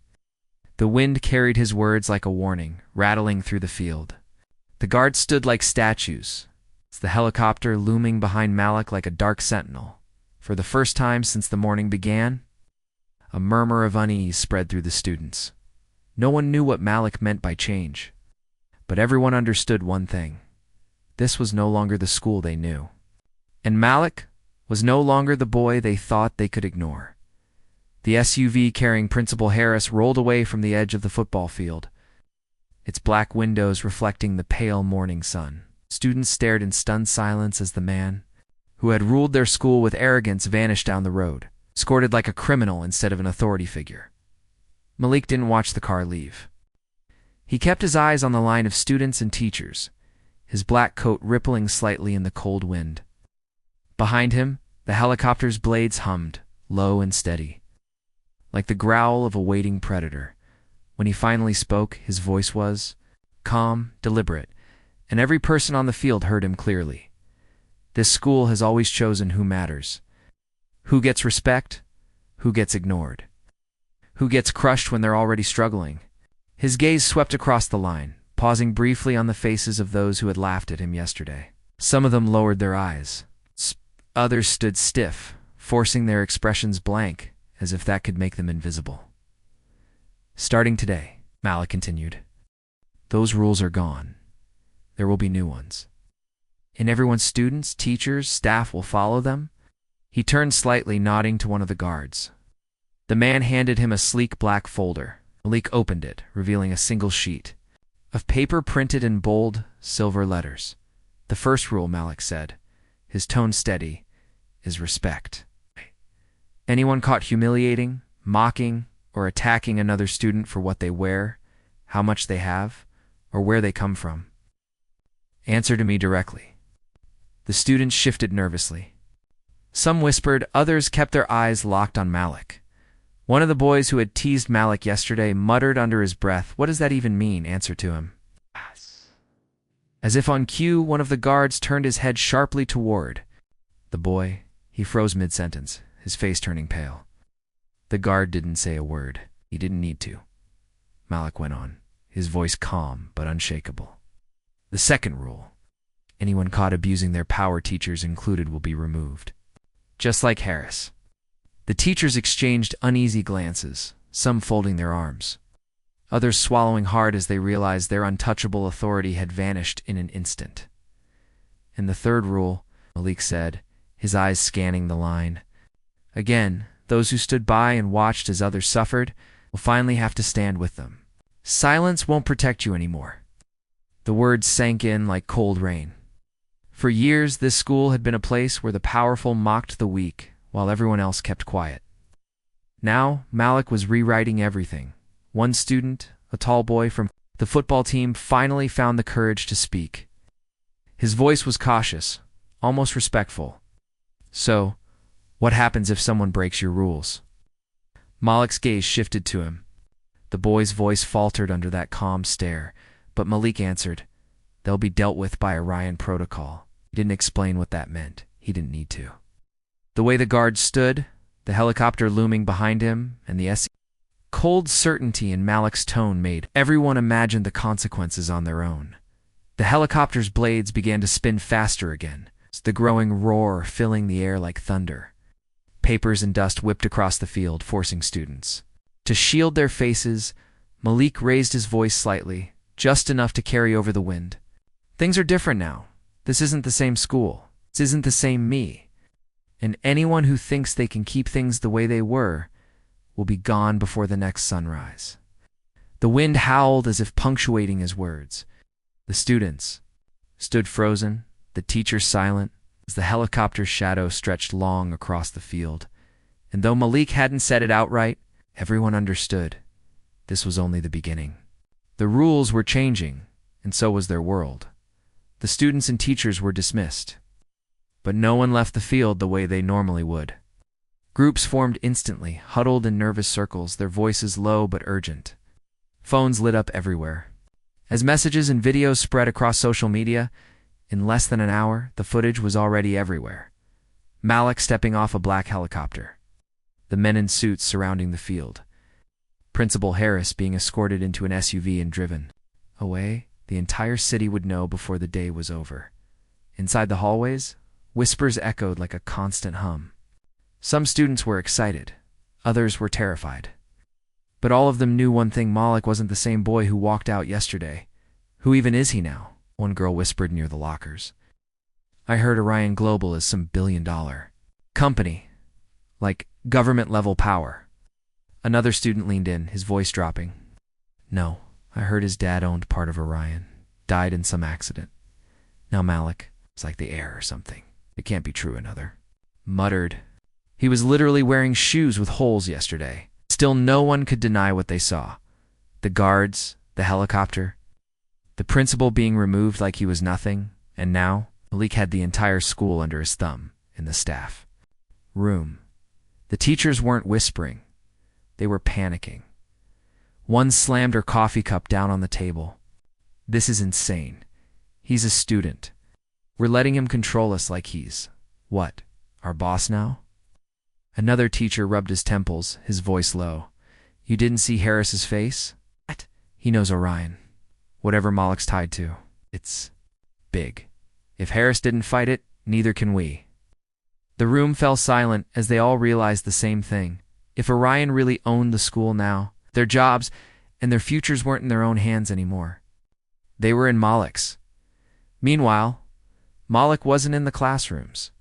The wind carried his words like a warning, rattling through the field. The guards stood like statues, the helicopter looming behind Malik like a dark sentinel. For the first time since the morning began, a murmur of unease spread through the students. No one knew what Malik meant by change, but everyone understood one thing. This was no longer the school they knew. And Malik was no longer the boy they thought they could ignore. The SUV carrying Principal Harris rolled away from the edge of the football field, its black windows reflecting the pale morning sun. Students stared in stunned silence as the man, who had ruled their school with arrogance, vanished down the road, escorted like a criminal instead of an authority figure. Malik didn't watch the car leave. He kept his eyes on the line of students and teachers, his black coat rippling slightly in the cold wind. Behind him, the helicopter's blades hummed, low and steady, like the growl of a waiting predator. When he finally spoke, his voice was calm, deliberate, and every person on the field heard him clearly. This school has always chosen who matters. Who gets respect, who gets ignored, who gets crushed when they're already struggling. His gaze swept across the line, pausing briefly on the faces of those who had laughed at him yesterday. Some of them lowered their eyes. Others stood stiff, forcing their expressions blank, as if that could make them invisible. "Starting today," Malik continued, "those rules are gone. There will be new ones. And everyone's students, teachers, staff will follow them." He turned slightly, nodding to one of the guards. The man handed him a sleek black folder. Malik opened it, revealing a single sheet of paper printed in bold, silver letters. "The first rule," Malik said, his tone steady, "is respect. Anyone caught humiliating, mocking, or attacking another student for what they wear, how much they have, or where they come from, answer to me directly." The students shifted nervously. Some whispered, others kept their eyes locked on Malik. One of the boys who had teased Malik yesterday muttered under his breath, "What does that even mean?" Answer to him. As if on cue, one of the guards turned his head sharply toward the boy. He froze mid-sentence, his face turning pale. The guard didn't say a word. He didn't need to. Malik went on, his voice calm but unshakable. "The second rule. Anyone caught abusing their power, teachers included, will be removed." Just like Harris. The teachers exchanged uneasy glances, some folding their arms, others swallowing hard as they realized their untouchable authority had vanished in an instant. "And the third rule," Malik said, his eyes scanning the line. "Again, those who stood by and watched as others suffered will finally have to stand with them. Silence won't protect you anymore." The words sank in like cold rain. For years, this school had been a place where the powerful mocked the weak, while everyone else kept quiet. Now, Malik was rewriting everything. One student, a tall boy from the football team, finally found the courage to speak. His voice was cautious, almost respectful. "So, what happens if someone breaks your rules?" Malik's gaze shifted to him. The boy's voice faltered under that calm stare, but Malik answered, "They'll be dealt with by Orion protocol." He didn't explain what that meant. He didn't need to. The way the guard stood, the helicopter looming behind him, and the cold certainty in Malik's tone made everyone imagine the consequences on their own. The helicopter's blades began to spin faster again, the growing roar filling the air like thunder. Papers and dust whipped across the field, forcing students to shield their faces. Malik raised his voice slightly, just enough to carry over the wind. Things are different now. This isn't the same school. This isn't the same me. And anyone who thinks they can keep things the way they were will be gone before the next sunrise." The wind howled as if punctuating his words. The students stood frozen, the teachers silent, as the helicopter's shadow stretched long across the field. And though Malik hadn't said it outright, everyone understood. This was only the beginning. The rules were changing, and so was their world. The students and teachers were dismissed. But no one left the field the way they normally would. Groups formed instantly, huddled in nervous circles, their voices low but urgent. Phones lit up everywhere. As messages and videos spread across social media, in less than an hour, the footage was already everywhere. Malik stepping off a black helicopter. The men in suits surrounding the field. Principal Harris being escorted into an SUV and driven away. The entire city would know before the day was over. Inside the hallways, whispers echoed like a constant hum. Some students were excited. Others were terrified. But all of them knew one thing: Malik wasn't the same boy who walked out yesterday. Who even is he now? One girl whispered near the lockers. "I heard Orion Global is some billion-dollar company, like government-level power." Another student leaned in, his voice dropping. "No, I heard his dad owned part of Orion. Died in some accident. Now Malik is like the heir or something. It can't be true," another muttered. "He was literally wearing shoes with holes yesterday." Still no one could deny what they saw. The guards, the helicopter, the principal being removed like he was nothing, and now Malik had the entire school under his thumb in the staff room. The teachers weren't whispering. They were panicking. One slammed her coffee cup down on the table. "This is insane. He's a student. We're letting him control us like he's, what, our boss now?" Another teacher rubbed his temples, his voice low. "You didn't see Harris's face? What? He knows Orion. Whatever Malik's tied to, it's big. If Harris didn't fight it, neither can we." The room fell silent as they all realized the same thing. If Orion really owned the school now, their jobs and their futures weren't in their own hands anymore. They were in Malik's. Meanwhile, Malik wasn't in the classrooms.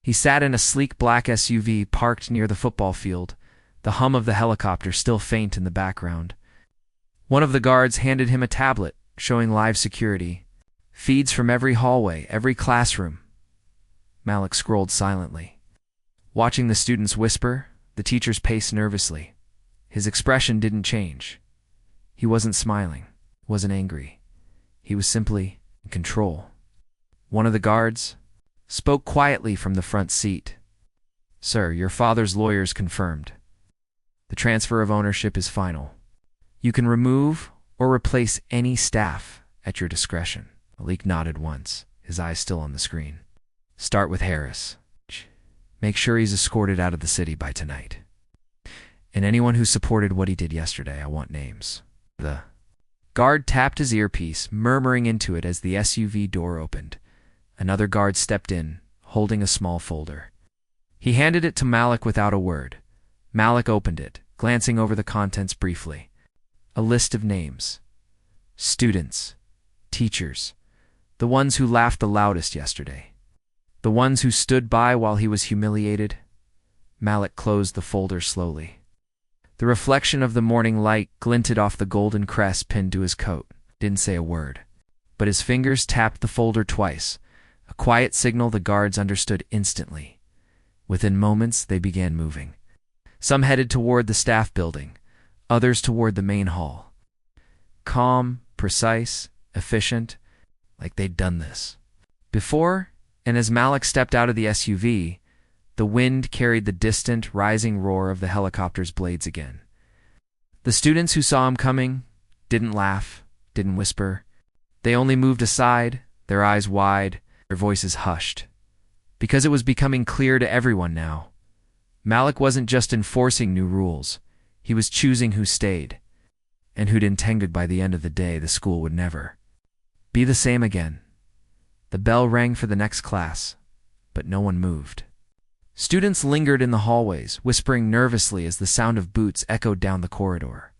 He sat in a sleek black SUV parked near the football field, the hum of the helicopter still faint in the background. One of the guards handed him a tablet showing live security, feeds from every hallway, every classroom. Malik scrolled silently. Watching the students whisper, the teachers paced nervously. His expression didn't change. He wasn't smiling, wasn't angry. He was simply in control. One of the guards spoke quietly from the front seat. "Sir, your father's lawyers confirmed. The transfer of ownership is final. You can remove or replace any staff at your discretion." Malik nodded once, his eyes still on the screen. "Start with Harris. Make sure he's escorted out of the city by tonight. And anyone who supported what he did yesterday, I want names." The guard tapped his earpiece, murmuring into it as the SUV door opened. Another guard stepped in, holding a small folder. He handed it to Malik without a word. Malik opened it, glancing over the contents briefly. A list of names. Students. Teachers. The ones who laughed the loudest yesterday. The ones who stood by while he was humiliated. Malik closed the folder slowly. The reflection of the morning light glinted off the golden crest pinned to his coat. Didn't say a word. But his fingers tapped the folder twice. A quiet signal the guards understood instantly. Within moments, they began moving. Some headed toward the staff building, others toward the main hall. Calm, precise, efficient, like they'd done this before, and as Malik stepped out of the SUV, the wind carried the distant, rising roar of the helicopter's blades again. The students who saw him coming didn't laugh, didn't whisper. They only moved aside, their eyes wide, their voices hushed. Because it was becoming clear to everyone now. Malik wasn't just enforcing new rules. He was choosing who stayed, and who'd intended by the end of the day the school would never be the same again. The bell rang for the next class, but no one moved. Students lingered in the hallways, whispering nervously as the sound of boots echoed down the corridor.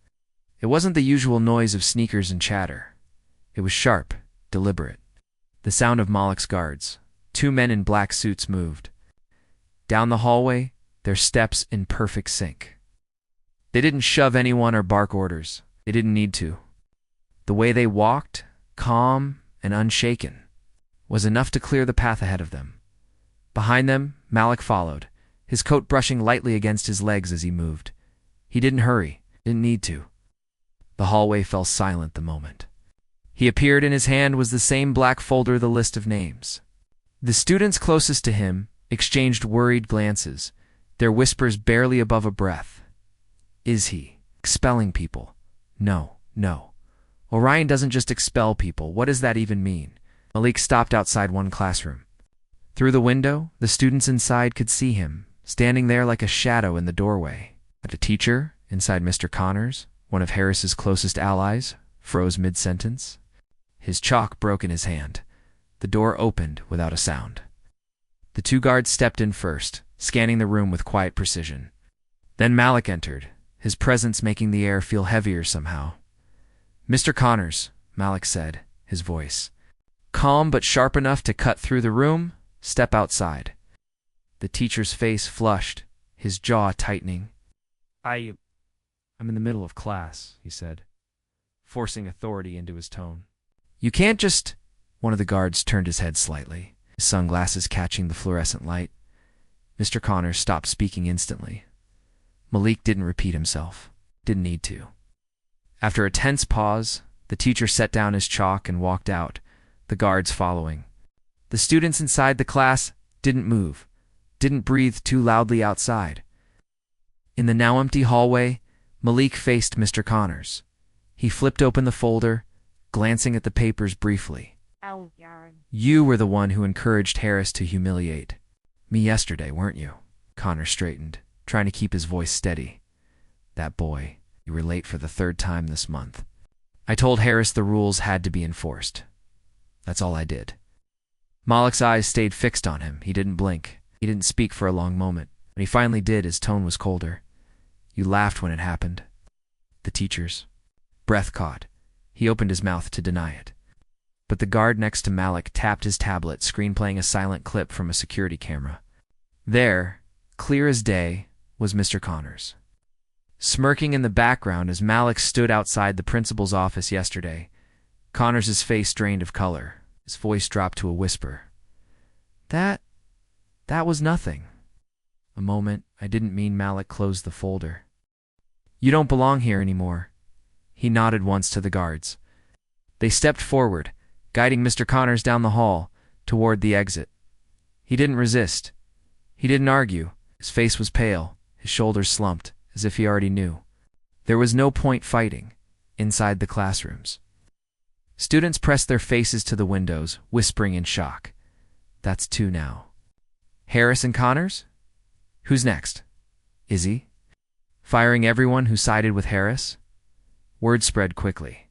It wasn't the usual noise of sneakers and chatter. It was sharp, deliberate, The sound of Malik's guards. 2 men in black suits moved. Down the hallway, their steps in perfect sync. They didn't shove anyone or bark orders. They didn't need to. The way they walked, calm and unshaken, was enough to clear the path ahead of them. Behind them, Malik followed, his coat brushing lightly against his legs as he moved. He didn't hurry, didn't need to. The hallway fell silent the moment he appeared. In his hand was the same black folder, the list of names. The students closest to him exchanged worried glances, their whispers barely above a breath. Is he expelling people? No, no. Orion doesn't just expel people. What does that even mean? Malik stopped outside one classroom. Through the window, the students inside could see him, standing there like a shadow in the doorway. But a teacher, inside Mr. Connors, one of Harris's closest allies, froze mid-sentence. His chalk broke in his hand. The door opened without a sound. The 2 guards stepped in first, scanning the room with quiet precision. Then Malik entered, his presence making the air feel heavier somehow. "Mr. Connors," Malik said, his voice calm but sharp enough to cut through the room, "step outside." The teacher's face flushed, his jaw tightening. I'm in the middle of class," he said, forcing authority into his tone. "You can't just—" One of the guards turned his head slightly, his sunglasses catching the fluorescent light. Mr. Connors stopped speaking instantly. Malik didn't repeat himself. Didn't need to. After a tense pause, the teacher set down his chalk and walked out, the guards following. The students inside the class didn't move, didn't breathe too loudly outside. In the now empty hallway, Malik faced Mr. Connors. He flipped open the folder, glancing at the papers briefly. "You were the one who encouraged Harris to humiliate me yesterday, weren't you?" Connors straightened, trying to keep his voice steady. "That boy. You were late for the 3rd time this month. I told Harris the rules had to be enforced. That's all I did." Malik's eyes stayed fixed on him. He didn't blink. He didn't speak for a long moment. When he finally did, his tone was colder. "You laughed when it happened." The teacher's breath caught. He opened his mouth to deny it. But the guard next to Malik tapped his tablet, screen playing a silent clip from a security camera. There, clear as day, was Mr. Connors, smirking in the background as Malik stood outside the principal's office yesterday. Connors' face drained of color. His voice dropped to a whisper. That was nothing." A moment, "I didn't mean." Malik closed the folder. "You don't belong here anymore." He nodded once to the guards. They stepped forward, guiding Mr. Connors down the hall, toward the exit. He didn't resist. He didn't argue. His face was pale, his shoulders slumped, as if he already knew. There was no point fighting, inside the classrooms. Students pressed their faces to the windows, whispering in shock. "That's 2 now. Harris and Connors? Who's next? Is he firing everyone who sided with Harris?" Word spread quickly.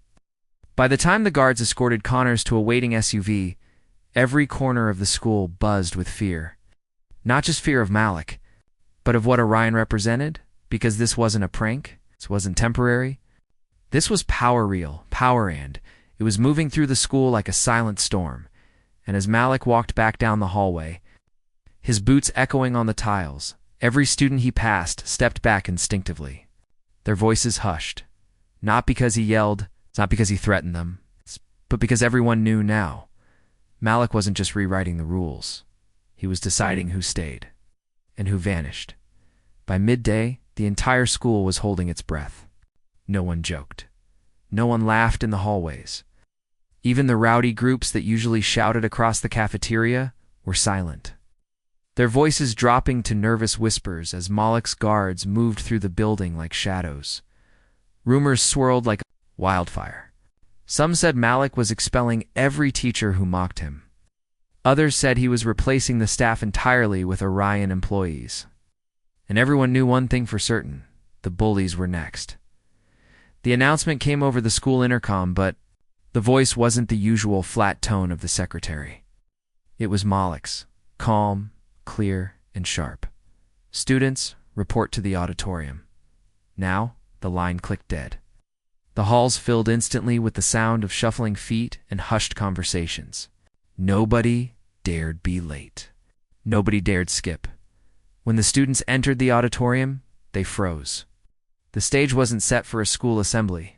By the time the guards escorted Connors to a waiting SUV, every corner of the school buzzed with fear. Not just fear of Malik, but of what Orion represented, because this wasn't a prank, this wasn't temporary. This was power real, power, and it was moving through the school like a silent storm. And as Malik walked back down the hallway, his boots echoing on the tiles, every student he passed stepped back instinctively. Their voices hushed. Not because he yelled, not because he threatened them, but because everyone knew now. Malik wasn't just rewriting the rules. He was deciding who stayed and who vanished. By midday, the entire school was holding its breath. No one joked. No one laughed in the hallways. Even the rowdy groups that usually shouted across the cafeteria were silent, their voices dropping to nervous whispers as Malik's guards moved through the building like shadows. Rumors swirled like wildfire. Some said Malik was expelling every teacher who mocked him. Others said he was replacing the staff entirely with Orion employees. And everyone knew one thing for certain: the bullies were next. The announcement came over the school intercom, but the voice wasn't the usual flat tone of the secretary. It was Malik's, calm, clear, and sharp. "Students, report to the auditorium." Now, the line clicked dead. The halls filled instantly with the sound of shuffling feet and hushed conversations. Nobody dared be late. Nobody dared skip. When the students entered the auditorium, they froze. The stage wasn't set for a school assembly.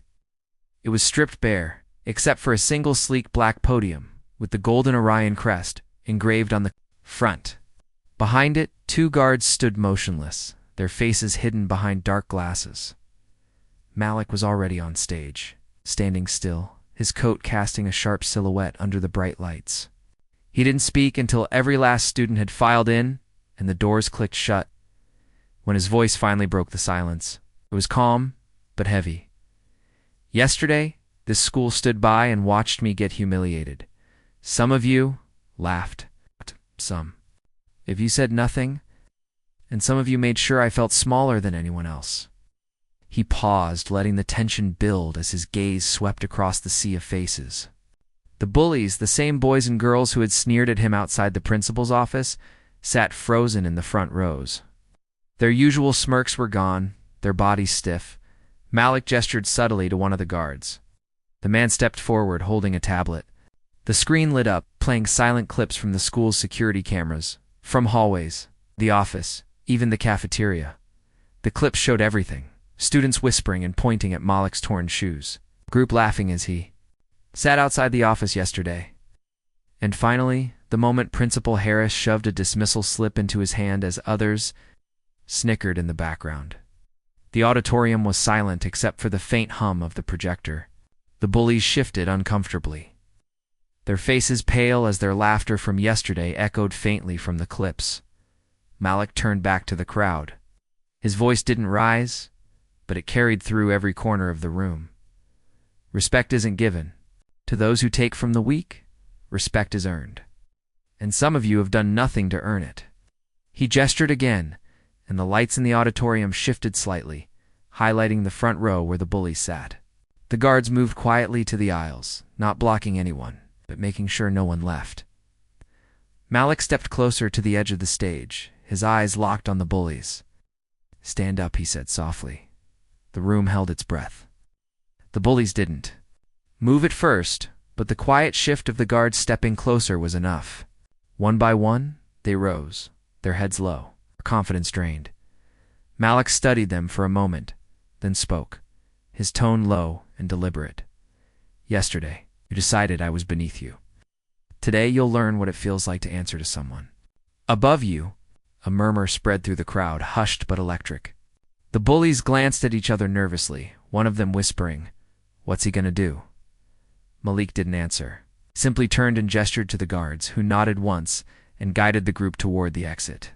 It was stripped bare, except for a single sleek black podium with the golden Orion crest engraved on the front. Behind it, 2 guards stood motionless, their faces hidden behind dark glasses. Malik was already on stage, standing still, his coat casting a sharp silhouette under the bright lights. He didn't speak until every last student had filed in and the doors clicked shut. When his voice finally broke the silence, it was calm but heavy. Yesterday, this school stood by and watched me get humiliated. Some of you laughed. Some. If you said nothing, and some of you made sure I felt smaller than anyone else. He paused, letting the tension build as his gaze swept across the sea of faces. The bullies, the same boys and girls who had sneered at him outside the principal's office, sat frozen in the front rows. Their usual smirks were gone, their bodies stiff. Malik gestured subtly to one of the guards. The man stepped forward, holding a tablet. The screen lit up, playing silent clips from the school's security cameras, from hallways, the office, even the cafeteria. The clips showed everything, students whispering and pointing at Malik's torn shoes, group laughing as he sat outside the office yesterday. And finally, the moment Principal Harris shoved a dismissal slip into his hand as others snickered in the background. The auditorium was silent except for the faint hum of the projector. The bullies shifted uncomfortably, their faces pale as their laughter from yesterday echoed faintly from the clips. Malik turned back to the crowd. His voice didn't rise, but it carried through every corner of the room. Respect isn't given. To those who take from the weak, respect is earned. And some of you have done nothing to earn it. He gestured again, and the lights in the auditorium shifted slightly, highlighting the front row where the bullies sat. The guards moved quietly to the aisles, not blocking anyone, but making sure no one left. Malik stepped closer to the edge of the stage, his eyes locked on the bullies. "Stand up," he said softly. The room held its breath. The bullies didn't move at first, but the quiet shift of the guards stepping closer was enough. One by one, they rose, their heads low, their confidence drained. Malik studied them for a moment, then spoke, his tone low and deliberate. "Yesterday, you decided I was beneath you. Today you'll learn what it feels like to answer to someone." Above you, a murmur spread through the crowd, hushed but electric. The bullies glanced at each other nervously, one of them whispering, "What's he gonna do?" Malik didn't answer, simply turned and gestured to the guards, who nodded once and guided the group toward the exit.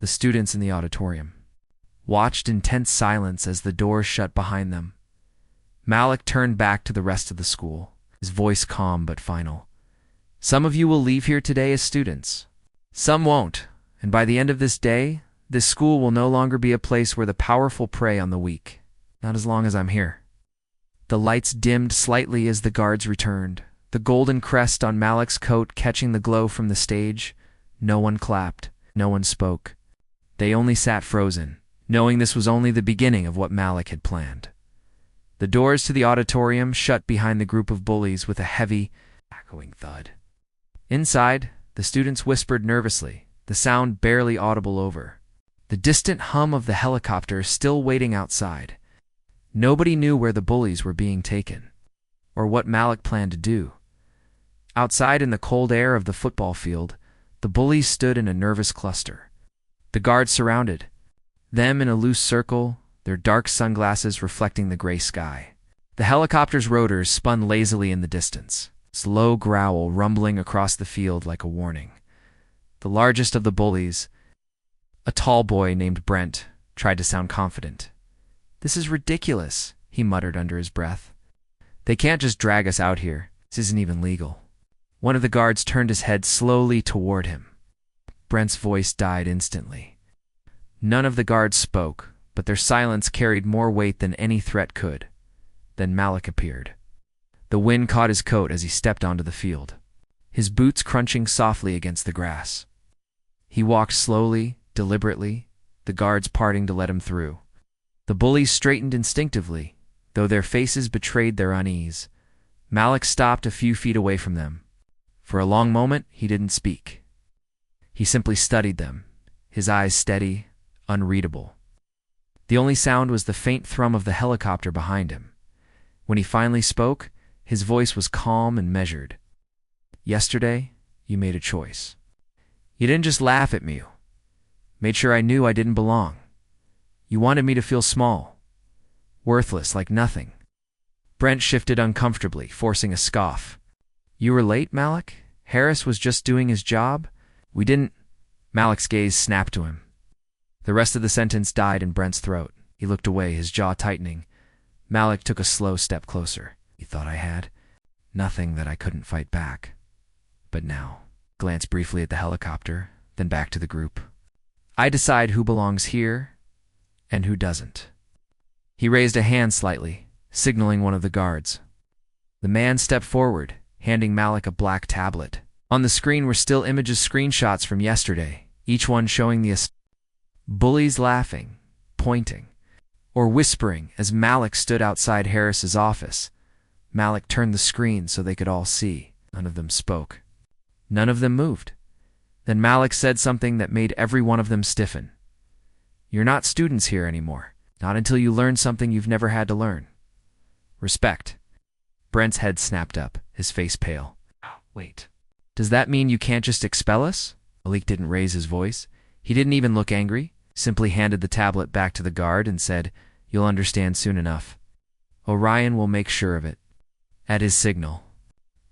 The students in the auditorium watched in tense silence as the doors shut behind them. Malik turned back to the rest of the school, his voice calm but final. "Some of you will leave here today as students. Some won't, and by the end of this day, this school will no longer be a place where the powerful prey on the weak. Not as long as I'm here." The lights dimmed slightly as the guards returned, the golden crest on Malik's coat catching the glow from the stage. No one clapped, no one spoke. They only sat frozen, knowing this was only the beginning of what Malik had planned. The doors to the auditorium shut behind the group of bullies with a heavy, echoing thud. Inside, the students whispered nervously, the sound barely audible over the distant hum of the helicopter still waiting outside. Nobody knew where the bullies were being taken, or what Malik planned to do. Outside in the cold air of the football field, the bullies stood in a nervous cluster. The guards surrounded them in a loose circle, their dark sunglasses reflecting the gray sky. The helicopter's rotors spun lazily in the distance, its low growl rumbling across the field like a warning. The largest of the bullies, a tall boy named Brent, tried to sound confident. "This is ridiculous," he muttered under his breath. "They can't just drag us out here. This isn't even legal." One of the guards turned his head slowly toward him. Brent's voice died instantly. None of the guards spoke, but their silence carried more weight than any threat could. Then Malik appeared. The wind caught his coat as he stepped onto the field, his boots crunching softly against the grass. He walked slowly, deliberately, the guards parting to let him through. The bullies straightened instinctively, though their faces betrayed their unease. Malik stopped a few feet away from them. For a long moment, he didn't speak. He simply studied them, his eyes steady, unreadable. The only sound was the faint thrum of the helicopter behind him. When he finally spoke, his voice was calm and measured. Yesterday, you made a choice. You didn't just laugh at me. You made sure I knew I didn't belong. You wanted me to feel small, worthless, like nothing. Brent shifted uncomfortably, forcing a scoff. You were late, Malik? Harris was just doing his job? We didn't... Malik's gaze snapped to him. The rest of the sentence died in Brent's throat. He looked away, his jaw tightening. Malik took a slow step closer. He thought I had nothing that I couldn't fight back. But now, glanced briefly at the helicopter, then back to the group. I decide who belongs here and who doesn't. He raised a hand slightly, signaling one of the guards. The man stepped forward, handing Malik a black tablet. On the screen were still images, screenshots from yesterday, each one showing the bullies laughing, pointing, or whispering as Malik stood outside Harris's office. Malik turned the screen so they could all see. None of them spoke. None of them moved. Then Malik said something that made every one of them stiffen. You're not students here anymore. Not until you learn something you've never had to learn. Respect. Brent's head snapped up, his face pale. Wait. Does that mean you can't just expel us? Malik didn't raise his voice. He didn't even look angry, simply handed the tablet back to the guard and said, You'll understand soon enough. Orion will make sure of it. At his signal,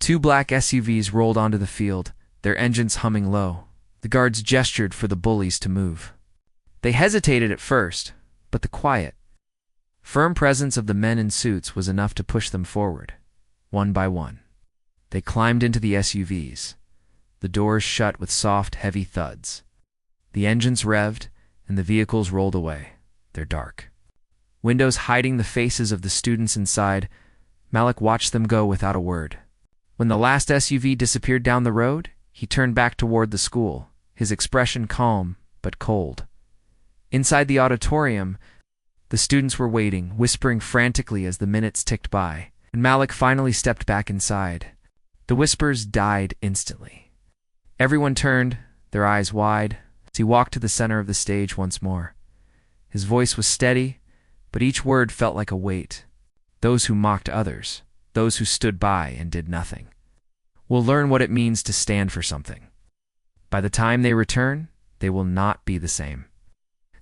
2 black SUVs rolled onto the field, their engines humming low. The guards gestured for the bullies to move. They hesitated at first, but the quiet, firm presence of the men in suits was enough to push them forward. One by one, they climbed into the SUVs. The doors shut with soft, heavy thuds. The engines revved, and the vehicles rolled away. They're dark. Windows hiding the faces of the students inside, Malik watched them go without a word. When the last SUV disappeared down the road, he turned back toward the school, his expression calm but cold. Inside the auditorium, the students were waiting, whispering frantically as the minutes ticked by, and Malik finally stepped back inside. The whispers died instantly. Everyone turned, their eyes wide, as he walked to the center of the stage once more. His voice was steady, but each word felt like a weight. Those who mocked others, those who stood by and did nothing, will learn what it means to stand for something. By the time they return, they will not be the same.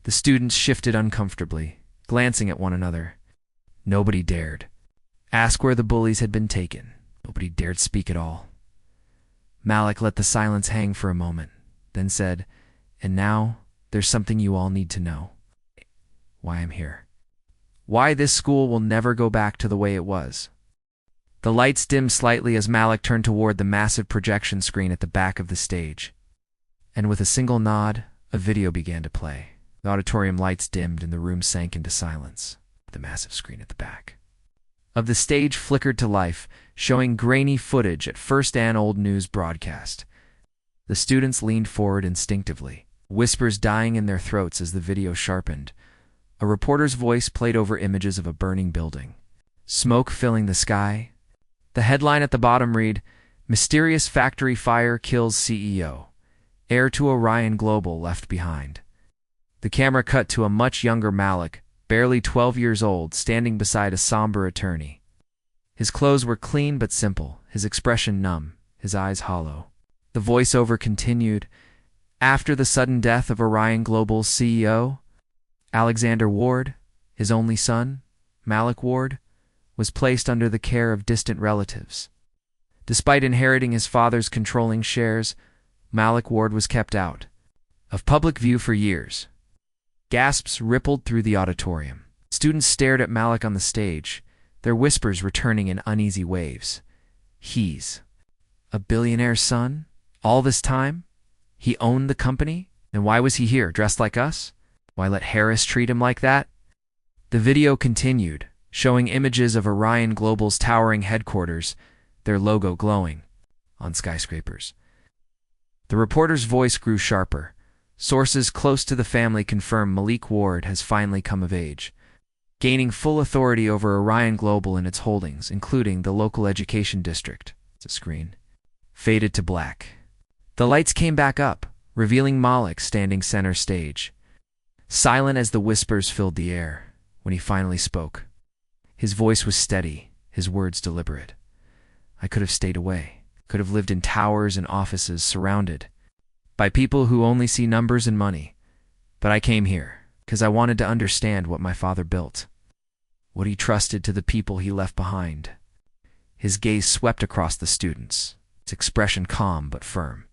The students shifted uncomfortably, glancing at one another. Nobody dared ask where the bullies had been taken. Nobody dared speak at all. Malik let the silence hang for a moment, then said, And now, there's something you all need to know. Why I'm here. Why this school will never go back to the way it was. The lights dimmed slightly as Malik turned toward the massive projection screen at the back of the stage. And with a single nod, a video began to play. The auditorium lights dimmed and the room sank into silence. The massive screen at the back of the stage flickered to life, showing grainy footage at first an old news broadcast. The students leaned forward instinctively, whispers dying in their throats as the video sharpened. A reporter's voice played over images of a burning building, smoke filling the sky. The headline at the bottom read, Mysterious Factory Fire Kills CEO. Heir to Orion Global Left Behind. The camera cut to a much younger Malik, barely 12 years old, standing beside a somber attorney. His clothes were clean but simple, his expression numb, his eyes hollow. The voiceover continued, After the sudden death of Orion Global's CEO, Alexander Ward, his only son, Malik Ward, was placed under the care of distant relatives. Despite inheriting his father's controlling shares, Malik Ward was kept out of public view for years. Gasps rippled through the auditorium. Students stared at Malik on the stage, their whispers returning in uneasy waves. He's a billionaire's son? All this time? He owned the company? And why was he here, dressed like us? Why let Harris treat him like that? The video continued, showing images of Orion Global's towering headquarters, their logo glowing on skyscrapers. The reporter's voice grew sharper. Sources close to the family confirm Malik Ward has finally come of age, gaining full authority over Orion Global and its holdings, including the local education district. It's a screen. faded to black. The lights came back up, revealing Malik standing center stage, silent as the whispers filled the air. When he finally spoke, his voice was steady, his words deliberate. I could have stayed away, could have lived in towers and offices surrounded by people who only see numbers and money. But I came here because I wanted to understand what my father built, what he trusted to the people he left behind. His gaze swept across the students, its expression calm but firm.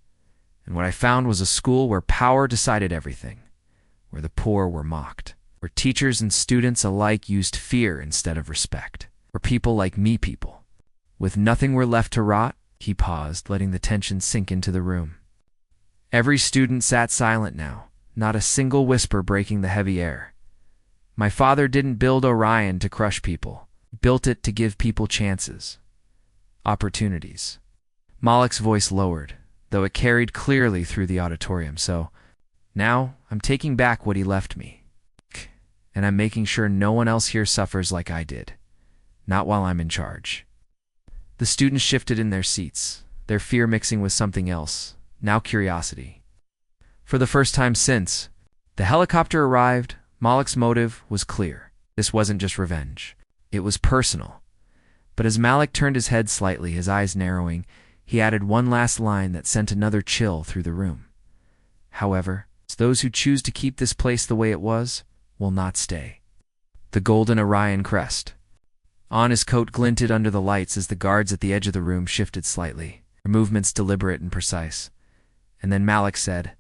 And what I found was a school where power decided everything, where the poor were mocked, where teachers and students alike used fear instead of respect, where people like me with nothing were left to rot. He paused, letting the tension sink into the room. Every student sat silent now, not a single whisper breaking the heavy air. My father didn't build Orion to crush people. He built it to give people chances, opportunities. Malik's voice lowered, though it carried clearly through the auditorium. So, now I'm taking back what he left me. And I'm making sure no one else here suffers like I did. Not while I'm in charge. The students shifted in their seats, their fear mixing with something else, now curiosity. For the first time since the helicopter arrived, Malik's motive was clear. This wasn't just revenge. It was personal. But as Malik turned his head slightly, his eyes narrowing, he added one last line that sent another chill through the room. However, those who choose to keep this place the way it was will not stay. The golden Orion crest on his coat glinted under the lights as the guards at the edge of the room shifted slightly, their movements deliberate and precise. And then Malik said,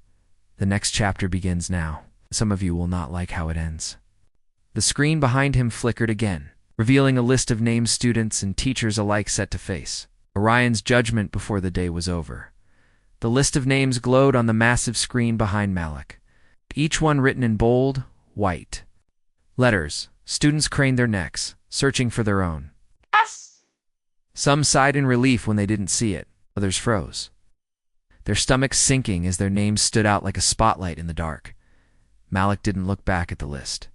"The next chapter begins now. Some of you will not like how it ends." The screen behind him flickered again, revealing a list of named students and teachers alike set to face Orion's judgment before the day was over. The list of names glowed on the massive screen behind Malik, each one written in bold, white letters. Students craned their necks, searching for their own. Yes! Some sighed in relief when they didn't see it, others froze, their stomachs sinking as their names stood out like a spotlight in the dark. Malik didn't look back at the list.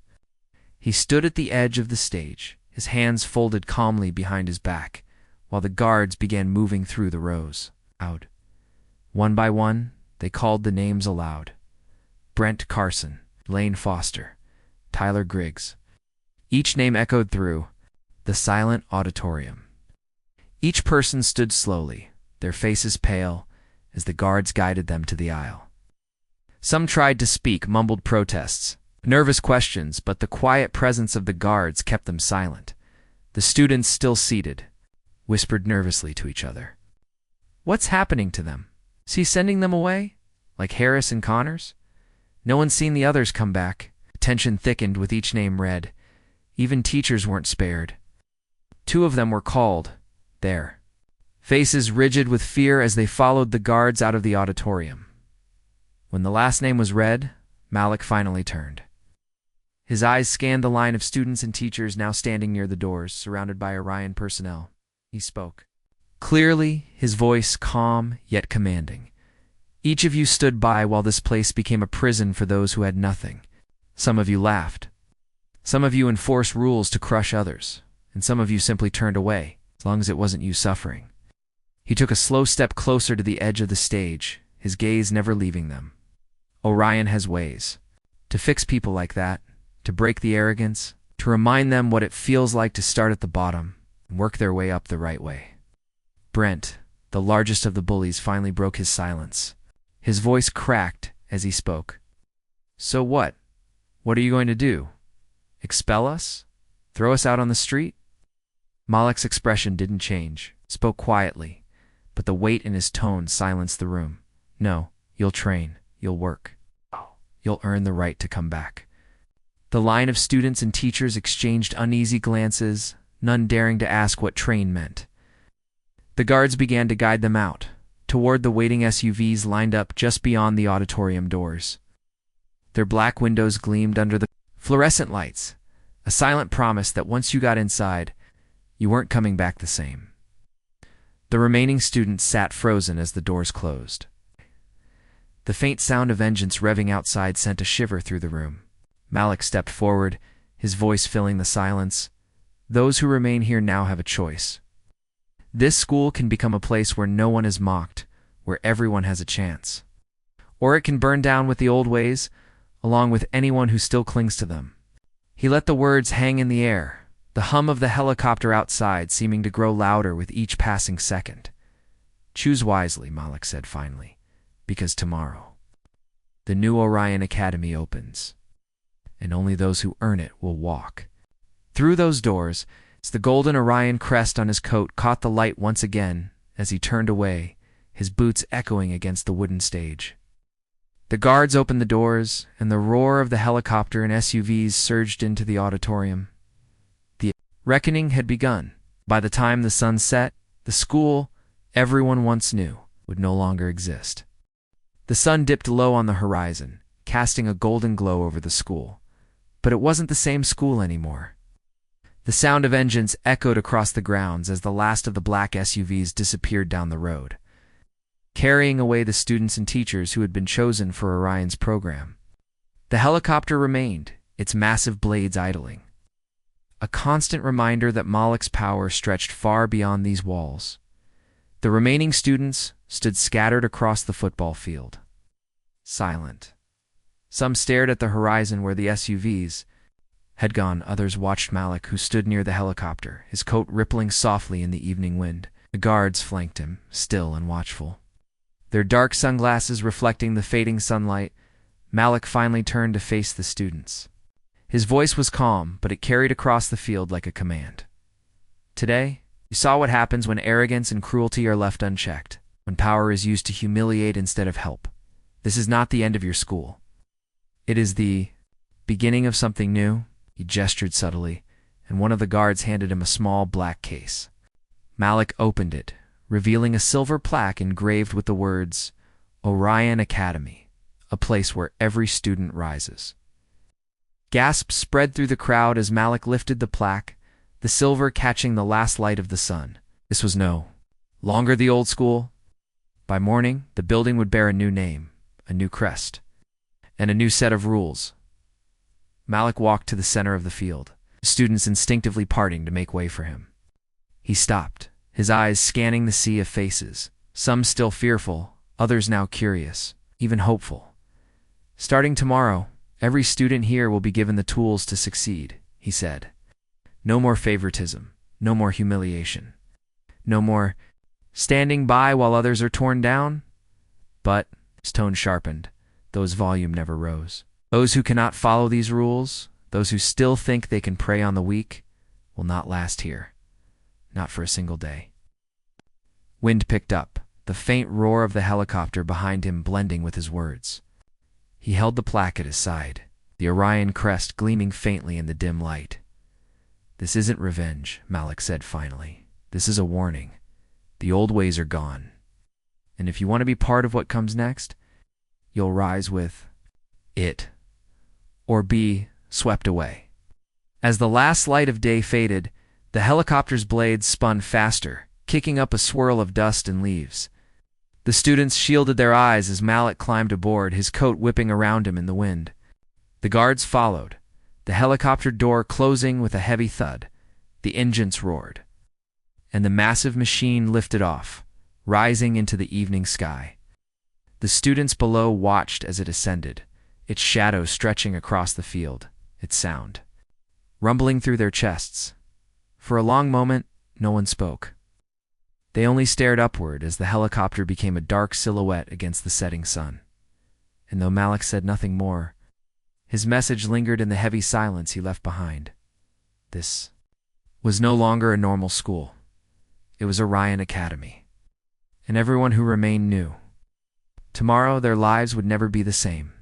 He stood at the edge of the stage, his hands folded calmly behind his back, while the guards began moving through the rows. Out. One by one, they called the names aloud. Brent Carson, Lane Foster, Tyler Griggs. Each name echoed through the silent auditorium. Each person stood slowly, their faces pale, as the guards guided them to the aisle. Some tried to speak, mumbled protests, nervous questions, but the quiet presence of the guards kept them silent. The students, still seated, whispered nervously to each other. What's happening to them? Is he sending them away? Like Harris and Connors? No one's seen the others come back. Tension thickened with each name read. Even teachers weren't spared. 2 of them were called, there, faces rigid with fear as they followed the guards out of the auditorium. When the last name was read, Malik finally turned. His eyes scanned the line of students and teachers now standing near the doors, surrounded by Orion personnel. He spoke. Clearly, his voice calm yet commanding. Each of you stood by while this place became a prison for those who had nothing. Some of you laughed. Some of you enforced rules to crush others, and some of you simply turned away, as long as it wasn't you suffering. He took a slow step closer to the edge of the stage, his gaze never leaving them. Orion has ways to fix people like that, to break the arrogance, to remind them what it feels like to start at the bottom and work their way up the right way. Brent, the largest of the bullies, finally broke his silence. His voice cracked as he spoke. So what? What are you going to do? Expel us? Throw us out on the street? Malik's expression didn't change, spoke quietly, but the weight in his tone silenced the room. No, you'll train, you'll work. You'll earn the right to come back. The line of students and teachers exchanged uneasy glances, none daring to ask what train meant. The guards began to guide them out, toward the waiting SUVs lined up just beyond the auditorium doors. Their black windows gleamed under the fluorescent lights, a silent promise that once you got inside, you weren't coming back the same. The remaining students sat frozen as the doors closed. The faint sound of engines revving outside sent a shiver through the room. Malik stepped forward, his voice filling the silence. Those who remain here now have a choice. This school can become a place where no one is mocked, where everyone has a chance. Or it can burn down with the old ways, along with anyone who still clings to them. He let the words hang in the air, the hum of the helicopter outside seeming to grow louder with each passing second. Choose wisely, Malik said finally, because tomorrow, the new Orion Academy opens, and only those who earn it will walk. Through those doors, the golden Orion crest on his coat caught the light once again as he turned away, his boots echoing against the wooden stage. The guards opened the doors, and the roar of the helicopter and SUVs surged into the auditorium. The reckoning had begun. By the time the sun set, the school everyone once knew would no longer exist. The sun dipped low on the horizon, casting a golden glow over the school. But it wasn't the same school anymore. The sound of engines echoed across the grounds as the last of the black SUVs disappeared down the road, carrying away the students and teachers who had been chosen for Orion's program. The helicopter remained, its massive blades idling, a constant reminder that Malik's power stretched far beyond these walls. The remaining students stood scattered across the football field, silent. Some stared at the horizon where the SUVs had gone. Others watched Malik, who stood near the helicopter, his coat rippling softly in the evening wind. The guards flanked him, still and watchful, their dark sunglasses reflecting the fading sunlight. Malik finally turned to face the students. His voice was calm, but it carried across the field like a command. Today, you saw what happens when arrogance and cruelty are left unchecked, when power is used to humiliate instead of help. This is not the end of your school. It is the beginning of something new. He gestured subtly, and one of the guards handed him a small black case. Malik opened it, revealing a silver plaque engraved with the words, Orion Academy, a place where every student rises. Gasps spread through the crowd as Malik lifted the plaque, the silver catching the last light of the sun. This was no longer the old school. By morning, the building would bear a new name, a new crest, and a new set of rules. Malik walked to the center of the field, students instinctively parting to make way for him. He stopped, his eyes scanning the sea of faces, some still fearful, others now curious, even hopeful. Starting tomorrow, every student here will be given the tools to succeed, he said. No more favoritism, no more humiliation, no more standing by while others are torn down. But, his tone sharpened, though his volume never rose. Those who cannot follow these rules, those who still think they can prey on the weak, will not last here. Not for a single day. Wind picked up, the faint roar of the helicopter behind him blending with his words. He held the plaque at his side, the Orion crest gleaming faintly in the dim light. This isn't revenge, Malik said finally. This is a warning. The old ways are gone. And if you want to be part of what comes next, you'll rise with it, or be swept away. As the last light of day faded, the helicopter's blades spun faster, kicking up a swirl of dust and leaves. The students shielded their eyes as Malik climbed aboard, his coat whipping around him in the wind. The guards followed, the helicopter door closing with a heavy thud. The engines roared, and the massive machine lifted off, rising into the evening sky. The students below watched as it ascended, its shadow stretching across the field, its sound rumbling through their chests. For a long moment, no one spoke. They only stared upward as the helicopter became a dark silhouette against the setting sun. And though Malik said nothing more, his message lingered in the heavy silence he left behind. This was no longer a normal school. It was Orion Academy. And everyone who remained knew. Tomorrow their lives would never be the same.